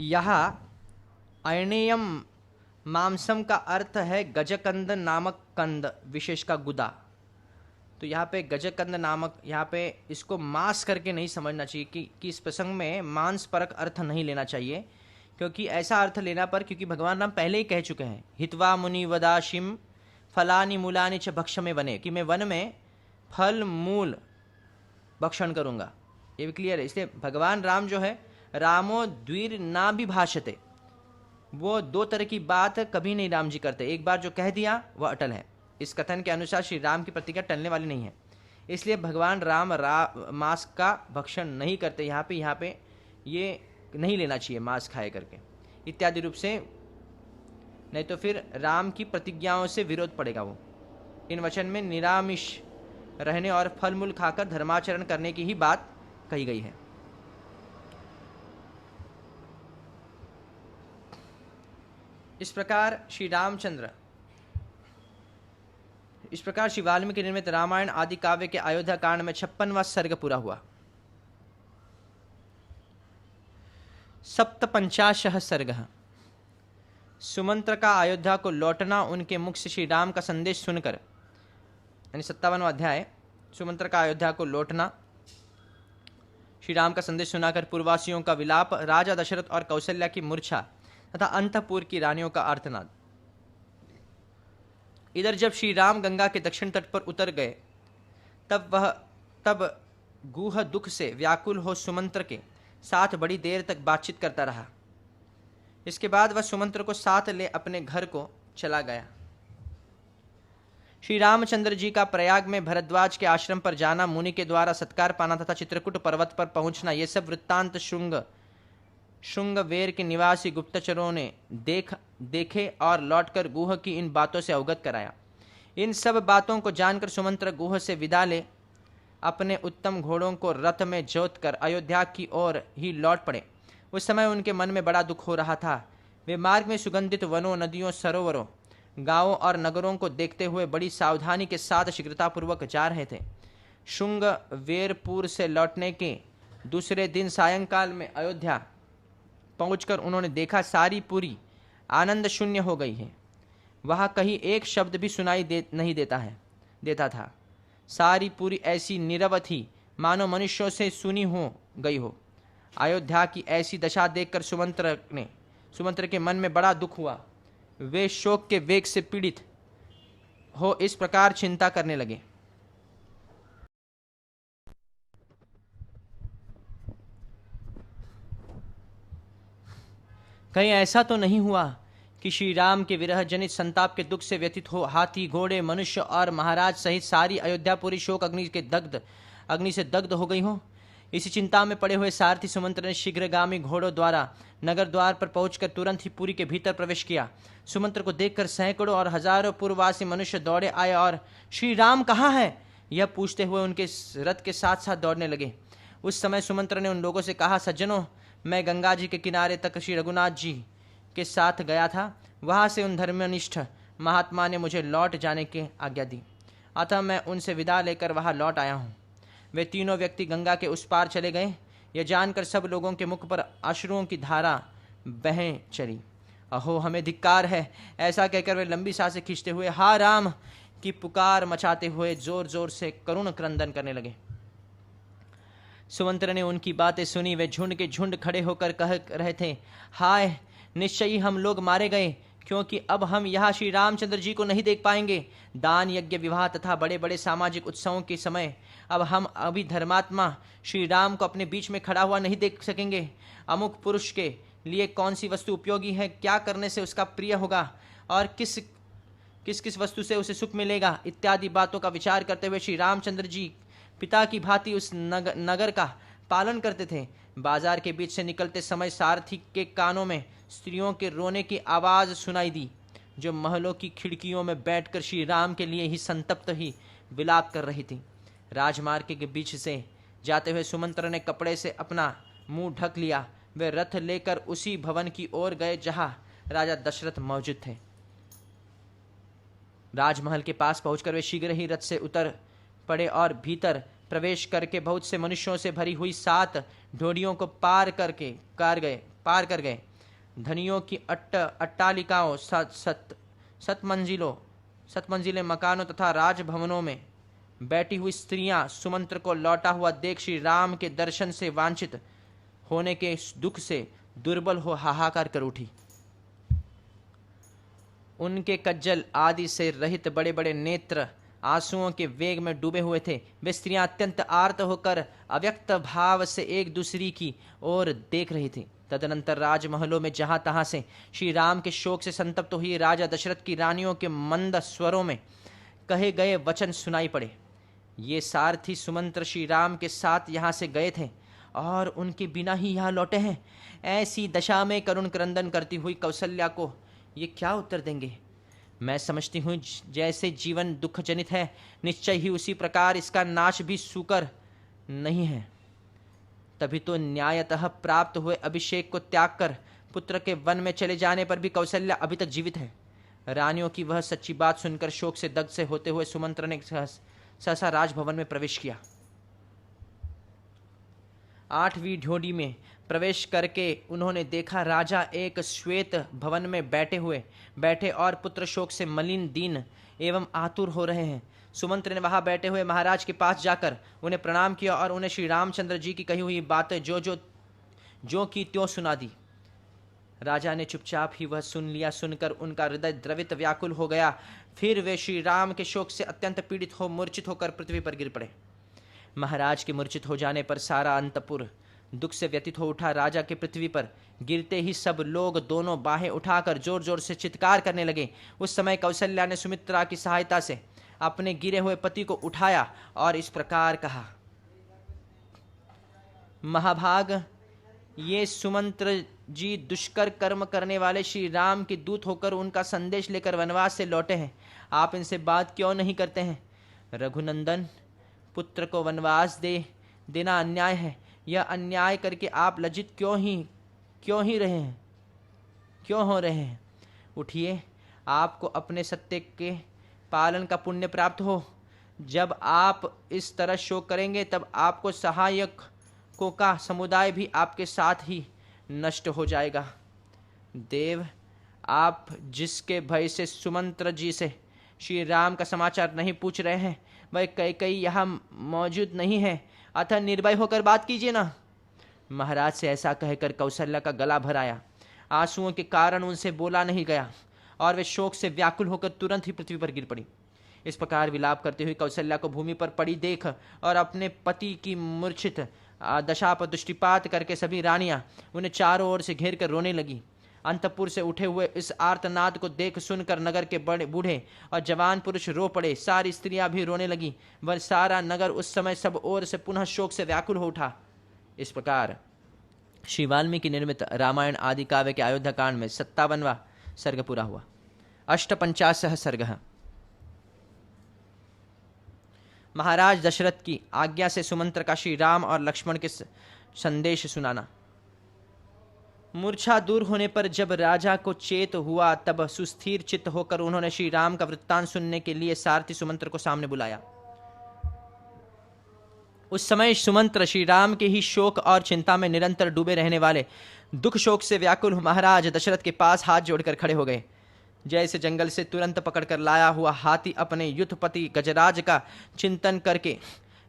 S1: यहाँ अयनेयम मांसम का अर्थ है गजकंद नामक कंद, विशेष का गुदा। तो यहाँ पे गजकंद नामक, यहाँ पे इसको मांस करके नहीं समझना चाहिए कि इस प्रसंग में मांस परक अर्थ नहीं लेना चाहिए, क्योंकि ऐसा अर्थ लेना पर, क्योंकि भगवान राम पहले ही कह चुके हैं हित्वा मुनि वदाशिम फलानि मूलानि च भक्ष में वने, कि मैं वन में फल मूल भक्षण करूंगा। ये भी क्लियर है। इसलिए भगवान राम जो है, रामो द्विर ना भी भाषते, वो दो तरह की बात कभी नहीं राम जी करते। एक बार जो कह दिया वह अटल है। इस कथन के अनुसार श्री राम की प्रतिज्ञा टलने वाली नहीं है। इसलिए भगवान राम मांस का भक्षण नहीं करते। यहाँ पे ये नहीं लेना चाहिए मांस खाए करके इत्यादि रूप से, नहीं तो फिर राम की प्रतिज्ञाओं से विरोध पड़ेगा। वो इन वचन में निरामिष रहने और फल मूल खाकर धर्माचरण करने की ही बात कही गई है। इस प्रकार श्री वाल्मीकि निर्मित रामायण आदि काव्य के अयोध्या कांड में 56वां सर्ग पूरा हुआ। 57 सर्ग। सुमंत्र का अयोध्या को लौटना, उनके मुख से श्री राम का संदेश सुनकर, यानी 57वां अध्याय, सुमंत्र का अयोध्या को लौटना, श्री राम का संदेश सुनाकर पूर्ववासियों का विलाप, राजा दशरथ और कौशल्या की मूर्छा तथा अंतपुर की रानियों का आर्तनाद। इधर जब श्री राम गंगा के दक्षिण तट पर उतर गए, तब गुह दुख से व्याकुल हो सुमंत्र के साथ बड़ी देर तक बातचीत करता रहा। इसके बाद वह सुमंत्र को साथ ले अपने घर को चला गया। श्री रामचंद्र जी का प्रयाग में भरद्वाज के आश्रम पर जाना, मुनि के द्वारा सत्कार पाना तथा चित्रकूट पर्वत पर पहुंचना, ये सब वृत्तांत शुंगवेर के निवासी गुप्तचरों ने देखे और लौटकर गुह की इन बातों से अवगत कराया। इन सब बातों को जानकर सुमंत्र गुह से विदा ले अपने उत्तम घोड़ों को रथ में जोत कर अयोध्या की ओर ही लौट पड़े। उस समय उनके मन में बड़ा दुख हो रहा था। वे मार्ग में सुगंधित वनों, नदियों, सरोवरों, गांवों और नगरों को देखते हुए बड़ी सावधानी के साथ शीघ्रतापूर्वक जा रहे थे। शुंगवेरपुर से लौटने के दूसरे दिन सायंकाल में अयोध्या पहुंचकर उन्होंने देखा सारी पुरी आनंद शून्य हो गई है। वहाँ कहीं एक शब्द भी सुनाई नहीं देता था। सारी पुरी ऐसी नीरव थी मानो मनुष्यों से सुनी हो गई हो। अयोध्या की ऐसी दशा देखकर सुमंत्र के मन में बड़ा दुख हुआ। वे शोक के वेग से पीड़ित हो इस प्रकार चिंता करने लगे। कहीं ऐसा तो नहीं हुआ कि श्री राम के विरह जनित संताप के दुख से व्यथित हो हाथी, घोड़े, मनुष्य और महाराज सहित सारी अयोध्यापुरी शोक अग्नि से दग्ध हो गई हो। इसी चिंता में पड़े हुए सारथी सुमंत्र ने शीघ्रगामी घोड़ों द्वारा नगर द्वार पर पहुंचकर तुरंत ही पुरी के भीतर प्रवेश किया। सुमंत्र को देखकर सैकड़ों और हजारों पूर्ववासी मनुष्य दौड़े आए और श्री राम कहाँ है, यह पूछते हुए उनके रथ के साथ साथ दौड़ने लगे। उस समय सुमंत्र ने उन लोगों से कहा, सज्जनों, मैं गंगा जी के किनारे तक श्री रघुनाथ जी के साथ गया था। वहाँ से उन धर्मनिष्ठ महात्मा ने मुझे लौट जाने की आज्ञा दी, अतः मैं उनसे विदा लेकर वहाँ लौट आया हूँ। वे तीनों व्यक्ति गंगा के उस पार चले गए। यह जानकर सब लोगों के मुख पर अश्रुओं की धारा बहें चली। अहो, हमें धिक्कार है, ऐसा कहकर वे लंबी सांसें खींचते हुए हा राम की पुकार मचाते हुए जोर जोर से करुण क्रंदन करने लगे। सुमंत्र ने उनकी बातें सुनी। वे झुंड के झुंड खड़े होकर कह रहे थे, हाय, निश्चय ही हम लोग मारे गए, क्योंकि अब हम यहाँ श्री रामचंद्र जी को नहीं देख पाएंगे। दान, यज्ञ, विवाह तथा बड़े बड़े सामाजिक उत्सवों के समय अब हम धर्मात्मा श्री राम को अपने बीच में खड़ा हुआ नहीं देख सकेंगे। अमुक पुरुष के लिए कौन सी वस्तु उपयोगी है, क्या करने से उसका प्रिय होगा और किस किस वस्तु से उसे सुख मिलेगा, इत्यादि बातों का विचार करते हुए श्री रामचंद्र जी पिता की भांति उस नगर का पालन करते थे। बाजार के बीच से निकलते समय सारथी के कानों में स्त्रियों के रोने की आवाज सुनाई दी, जो महलों की खिड़कियों में बैठकर श्री राम के लिए ही संतप्त ही विलाप कर रही थी। राजमार्ग के बीच से जाते हुए सुमंत्र ने कपड़े से अपना मुंह ढक लिया। वे रथ लेकर उसी भवन की ओर गए जहां राजा दशरथ मौजूद थे। राजमहल के पास पहुंचकर वे शीघ्र ही रथ से उतर पड़े और भीतर प्रवेश करके बहुत से मनुष्यों से भरी हुई 7 ढोड़ियों को पार कर गए। धनियों की अट्टालिकाओं, सतमंजिले मकानों तथा राजभवनों में बैठी हुई स्त्रियां सुमंत्र को लौटा हुआ देख श्री राम के दर्शन से वांछित होने के दुख से दुर्बल हो हाहाकार कर उठी। उनके कज्जल आदि से रहित बड़े बड़े नेत्र आंसुओं के वेग में डूबे हुए थे। वे स्त्रियां अत्यंत आर्त होकर अव्यक्त भाव से एक दूसरी की ओर देख रही थी। तदनंतर राजमहलों में जहां तहां से श्री राम के शोक से संतप्त हुई राजा दशरथ की रानियों के मंद स्वरों में कहे गए वचन सुनाई पड़े। ये सारथी सुमंत्र श्री राम के साथ यहाँ से गए थे और उनके बिना ही यहाँ लौटे हैं। ऐसी दशा में करुण क्रंदन करती हुई कौशल्या को ये क्या उत्तर देंगे? मैं समझती हूँ जैसे जीवन दुख जनित है, निश्चय ही उसी प्रकार इसका नाश भी सुकर नहीं है। तभी तो न्यायतः प्राप्त हुए अभिषेक को त्याग कर पुत्र के वन में चले जाने पर भी कौशल्या अभी तक जीवित है। रानियों की वह सच्ची बात सुनकर शोक से दग्ध से होते हुए सुमंत्र ने सहसा राजभवन में प्रवेश किया। 8वीं ढोड़ी में प्रवेश करके उन्होंने देखा राजा एक श्वेत भवन में बैठे और पुत्र शोक से मलिन, दीन एवं आतुर हो रहे हैं। सुमंत्र ने वहां बैठे हुए महाराज के पास जाकर उन्हें प्रणाम किया और उन्हें श्री रामचंद्र जी की कही हुई बातें जो की त्यों सुना दी। राजा ने चुपचाप ही वह सुन लिया। सुनकर उनका हृदय द्रवित व्याकुल हो गया। फिर वे श्री राम के शोक से अत्यंत पीड़ित हो मूर्छित होकर पृथ्वी पर गिर पड़े। महाराज के मूर्छित हो जाने पर सारा अंतपुर दुख से व्यतीत हो उठा। राजा के पृथ्वी पर गिरते ही सब लोग दोनों बाहें उठाकर जोर जोर से चित्कार करने लगे। उस समय कौशल्या ने सुमित्रा की सहायता से अपने गिरे हुए पति को उठाया और इस प्रकार कहा, महाभाग, ये सुमंत्र जी दुष्कर कर्म करने वाले श्री राम के दूत होकर उनका संदेश लेकर वनवास से लौटे हैं। आप इनसे बात क्यों नहीं करते हैं? रघुनंदन, पुत्र को वनवास देना अन्याय है। यह अन्याय करके आप लज्जित क्यों हो रहे हैं? उठिए, आपको अपने सत्य के पालन का पुण्य प्राप्त हो। जब आप इस तरह शोक करेंगे तब आपको सहायकों का समुदाय भी आपके साथ ही नष्ट हो जाएगा। देव, आप जिसके भय से सुमंत्र जी से श्री राम का समाचार नहीं पूछ रहे हैं, वह कई यहाँ मौजूद नहीं है, अतः निर्भय होकर बात कीजिए ना। महाराज से ऐसा कहकर कौशल्या का गला भर आया। आंसुओं के कारण उनसे बोला नहीं गया और वे शोक से व्याकुल होकर तुरंत ही पृथ्वी पर गिर पड़ी। इस प्रकार विलाप करते हुए कौशल्या को भूमि पर पड़ी देख और अपने पति की मूर्छित दशा पर दृष्टिपात करके सभी रानियां उन्हें चारों ओर से घेर कर रोने लगी। अंतपुर से उठे हुए इस आर्तनाद को देख सुनकर नगर के बड़े बूढ़े और जवान पुरुष रो पड़े। सारी स्त्रियां भी रोने लगी। वह सारा नगर उस समय सब ओर से पुनः शोक से व्याकुल हो उठा। इस प्रकार श्री वाल्मीकि निर्मित रामायण आदि काव्य के अयोध्या कांड में 57वां सर्ग पूरा हुआ। 58 सर्ग। महाराज दशरथ की आज्ञा से सुमंत्र का श्री राम और लक्ष्मण के संदेश सुनाना। मूर्छा दूर होने पर जब राजा को चेत हुआ तब सुस्थिर चित्त होकर उन्होंने श्री राम का वृत्तांत सुनने के लिए सारथी सुमंत्र को सामने बुलाया। उस समय सुमंत्र श्री राम के ही शोक और चिंता में निरंतर डूबे रहने वाले दुख शोक से व्याकुल महाराज दशरथ के पास हाथ जोड़कर खड़े हो गए। जैसे जंगल से तुरंत पकड़कर लाया हुआ हाथी अपने युद्धपति गजराज का चिंतन करके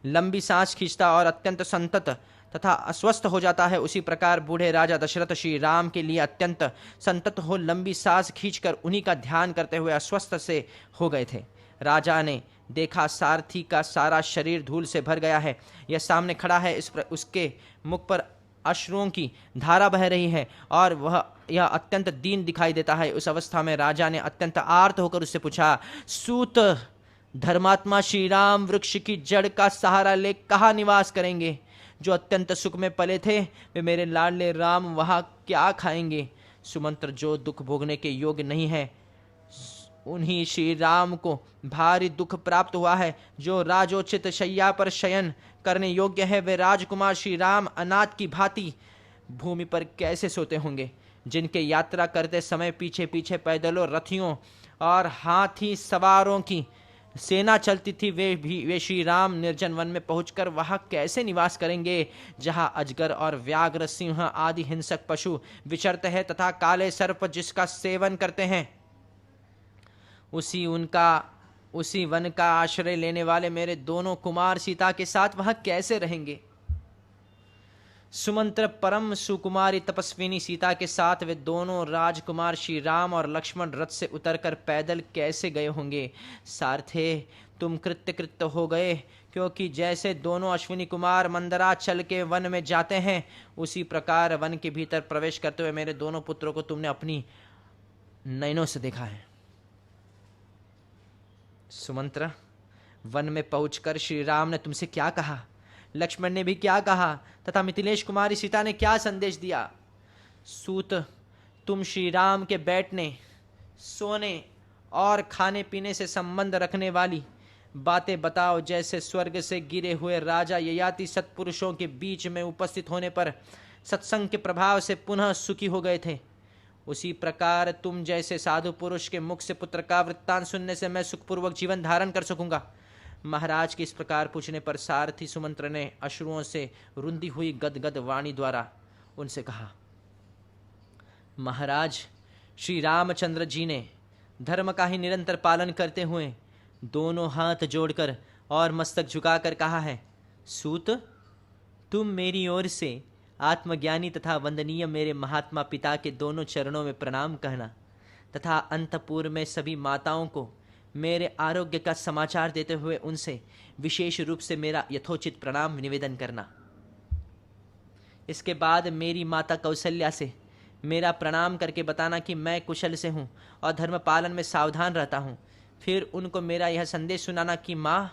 S1: लंबी सांस खींचता और अत्यंत संतत तथा अस्वस्थ हो जाता है, उसी प्रकार बूढ़े राजा दशरथ श्री राम के लिए अत्यंत संतत हो लंबी सांस खींचकर उन्हीं का ध्यान करते हुए अस्वस्थ से हो गए थे। राजा ने देखा सारथी का सारा शरीर धूल से भर गया है। यह सामने खड़ा है, उसके मुख पर अश्रुओं की धारा बह रही है और यह अत्यंत दीन दिखाई देता है। उस अवस्था में राजा ने अत्यंत आर्त होकर उससे पूछा, सूत धर्मात्मा श्री राम वृक्ष की जड़ का सहारा ले कहाँ निवास करेंगे? जो अत्यंत सुख में पले थे वे मेरे लाडले राम वहाँ क्या खाएंगे? सुमंत्र, जो दुख भोगने के योग्य नहीं है उन्हीं श्री राम को भारी दुख प्राप्त हुआ है। जो राजोचित शैया पर शयन करने योग्य है वे राजकुमार श्री राम अनाथ की भांति भूमि पर कैसे सोते होंगे? जिनके यात्रा करते समय पीछे पीछे पैदलों, रथियों और हाथी सवारों की सेना चलती थी, वे श्री राम निर्जन वन में पहुंचकर वहां कैसे निवास करेंगे? जहां अजगर और व्याघ्र, सिंह आदि हिंसक पशु विचरते हैं तथा काले सर्प जिसका सेवन करते हैं, उसी वन का आश्रय लेने वाले मेरे दोनों कुमार सीता के साथ वहां कैसे रहेंगे? सुमंत्र, परम सुकुमारी तपस्विनी सीता के साथ वे दोनों राजकुमार श्री राम और लक्ष्मण रथ से उतरकर पैदल कैसे गए होंगे? सारथे, तुम कृत्य हो गए, क्योंकि जैसे दोनों अश्विनी कुमार मंदराचल के वन में जाते हैं उसी प्रकार वन के भीतर प्रवेश करते हुए मेरे दोनों पुत्रों को तुमने अपनी नयनों से देखा है। सुमंत्र, वन में पहुंचकर श्री राम ने तुमसे क्या कहा? लक्ष्मण ने भी क्या कहा तथा मिथिलेश कुमारी सीता ने क्या संदेश दिया? सूत, तुम श्री राम के बैठने, सोने और खाने पीने से संबंध रखने वाली बातें बताओ। जैसे स्वर्ग से गिरे हुए राजा ययाति सत्पुरुषों के बीच में उपस्थित होने पर सत्संग के प्रभाव से पुनः सुखी हो गए थे, उसी प्रकार तुम जैसे साधु पुरुष के मुख से पुत्र का वृत्तांत सुनने से मैं सुखपूर्वक जीवन धारण कर सकूंगा। महाराज के इस प्रकार पूछने पर सारथी सुमंत्र ने अश्रुओं से रुंधी हुई गदगद वाणी द्वारा उनसे कहा, महाराज, श्री रामचंद्र जी ने धर्म का ही निरंतर पालन करते हुए दोनों हाथ जोड़कर और मस्तक झुकाकर कहा है, सूत, तुम मेरी ओर से आत्मज्ञानी तथा वंदनीय मेरे महात्मा पिता के दोनों चरणों में प्रणाम कहना तथा अंतपुर में सभी माताओं को मेरे आरोग्य का समाचार देते हुए उनसे विशेष रूप से मेरा यथोचित प्रणाम निवेदन करना। इसके बाद मेरी माता कौशल्या से मेरा प्रणाम करके बताना कि मैं कुशल से हूँ और धर्म पालन में सावधान रहता हूँ। फिर उनको मेरा यह संदेश सुनाना कि माँ,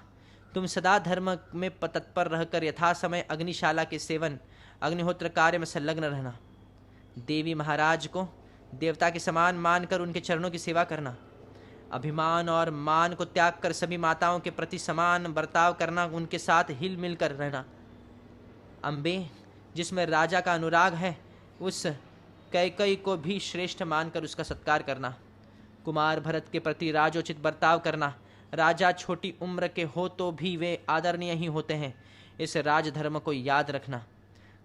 S1: तुम सदा धर्म में तत्पर रहकर यथा समय अग्निशाला के सेवन, अग्निहोत्र कार्य में संलग्न रहना। देवी महाराज को देवता के समान मानकर उनके चरणों की सेवा करना। अभिमान और मान को त्याग कर सभी माताओं के प्रति समान बर्ताव करना, उनके साथ हिल मिल कर रहना। अम्बे, जिसमें राजा का अनुराग है उस कैकई को भी श्रेष्ठ मानकर उसका सत्कार करना। कुमार भरत के प्रति राजोचित बर्ताव करना। राजा छोटी उम्र के हो तो भी वे आदरणीय ही होते हैं, इस राजधर्म को याद रखना।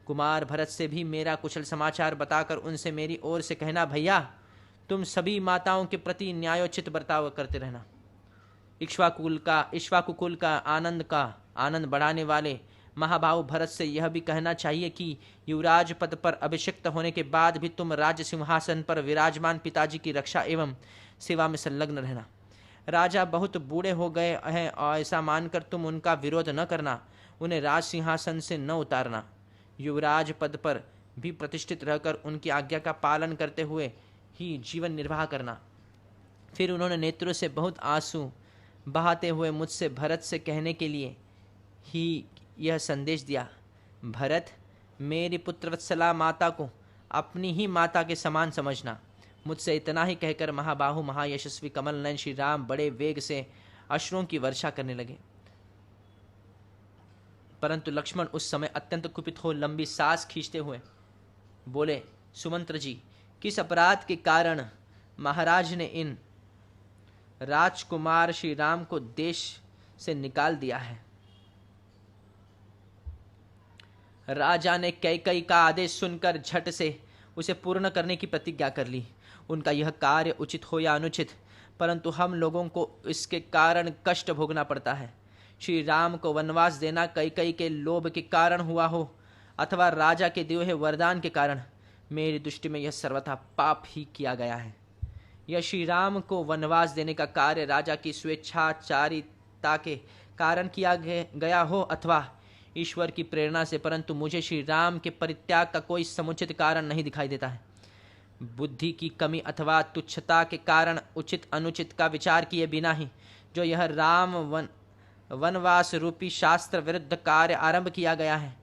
S1: कुमार भरत से भी मेरा कुशल समाचार बताकर उनसे मेरी ओर से कहना, भैया, तुम सभी माताओं के प्रति न्यायोचित बर्ताव करते रहना। इक्ष्वाकुकुल का आनंद बढ़ाने वाले महाभाव भरत से यह भी कहना चाहिए कि युवराज पद पर अभिषिक्त होने के बाद भी तुम राज्य सिंहासन पर विराजमान पिताजी की रक्षा एवं सेवा में संलग्न रहना। राजा बहुत बूढ़े हो गए हैं और ऐसा मानकर तुम उनका विरोध न करना, उन्हें राज सिंहासन से न उतारना। युवराज पद पर भी प्रतिष्ठित रहकर उनकी आज्ञा का पालन करते हुए ही जीवन निर्वाह करना। फिर उन्होंने नेत्रों से बहुत आंसू बहाते हुए मुझसे भरत से कहने के लिए ही यह संदेश दिया, भरत, मेरी पुत्रवत्सला माता को अपनी ही माता के समान समझना। मुझसे इतना ही कहकर महाबाहु महायशस्वी कमल नयन श्री राम बड़े वेग से अश्रुओं की वर्षा करने लगे। परंतु लक्ष्मण उस समय अत्यंत कुपित हो लंबी सांस खींचते हुए बोले, सुमंत्र जी, किस अपराध के कारण महाराज ने इन राजकुमार श्री राम को देश से निकाल दिया है? राजा ने कैकई का आदेश सुनकर झट से उसे पूर्ण करने की प्रतिज्ञा कर ली। उनका यह कार्य उचित हो या अनुचित, परंतु हम लोगों को इसके कारण कष्ट भोगना पड़ता है। श्री राम को वनवास देना कैकई के लोभ के कारण हुआ हो अथवा राजा के दिए हुए वरदान के कारण, मेरी दृष्टि में यह सर्वथा पाप ही किया गया है। यह श्री राम को वनवास देने का कार्य राजा की स्वेच्छाचारिता के कारण किया गया हो अथवा ईश्वर की प्रेरणा से, परंतु मुझे श्री राम के परित्याग का कोई समुचित कारण नहीं दिखाई देता है। बुद्धि की कमी अथवा तुच्छता के कारण उचित अनुचित का विचार किए बिना ही जो यह राम वनवास रूपी शास्त्र विरुद्ध कार्य आरंभ किया गया है,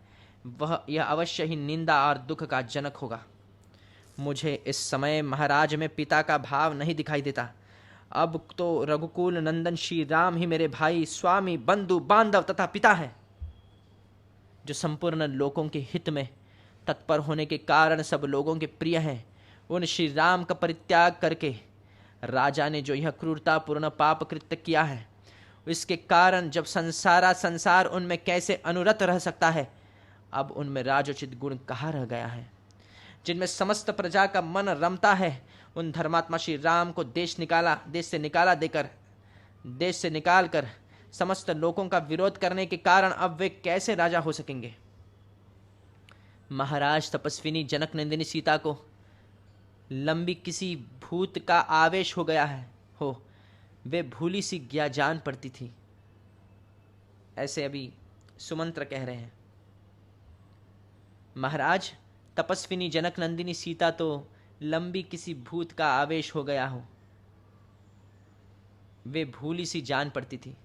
S1: वह यह अवश्य ही निंदा और दुख का जनक होगा। मुझे इस समय महाराज में पिता का भाव नहीं दिखाई देता। अब तो रघुकुल नंदन श्री राम ही मेरे भाई, स्वामी, बंधु, बांधव तथा पिता है, जो संपूर्ण लोगों के हित में तत्पर होने के कारण सब लोगों के प्रिय हैं। उन श्री राम का परित्याग करके राजा ने जो यह क्रूरतापूर्ण पाप कृत्य किया है, इसके कारण जब संसार उनमें कैसे अनुरत रह सकता है। अब उनमें राजोचित गुण कहाँ रह गया है, जिनमें समस्त प्रजा का मन रमता है। उन धर्मात्मा श्री राम को देश से निकाल कर समस्त लोगों का विरोध करने के कारण अब वे कैसे राजा हो सकेंगे। महाराज तपस्विनी जनक नंदिनी सीता को लंबी किसी भूत का आवेश हो गया है हो, वे भूली सी जान पड़ती थी। ऐसे अभी सुमंत्र कह रहे हैं, महाराज तपस्विनी जनक नंदिनी सीता तो लंबी किसी भूत का आवेश हो गया हो, वे भूली सी जान पड़ती थी।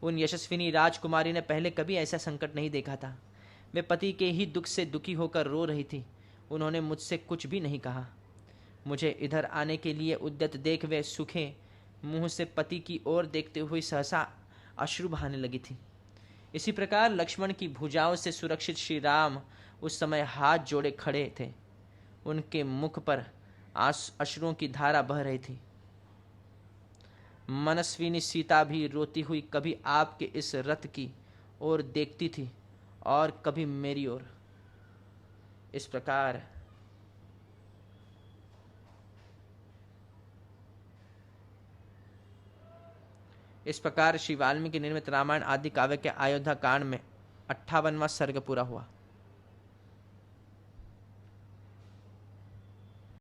S1: उन यशस्विनी राजकुमारी ने पहले कभी ऐसा संकट नहीं देखा था। वे पति के ही दुख से दुखी होकर रो रही थी। उन्होंने मुझसे कुछ भी नहीं कहा। मुझे इधर आने के लिए उद्यत देख वे सूखे मुंह से पति की ओर देखते हुए सहसा अश्रु बहाने लगी थी। इसी प्रकार लक्ष्मण की भुजाओं से सुरक्षित श्री राम उस समय हाथ जोड़े खड़े थे। उनके मुख पर अश्रुओं की धारा बह रही थी। मनस्विनी सीता भी रोती हुई कभी आपके इस रथ की ओर देखती थी और कभी मेरी ओर। इस प्रकार श्री वाल्मीकि निर्मित रामायण आदि काव्य के अयोध्या कांड में 58वां सर्ग पूरा हुआ।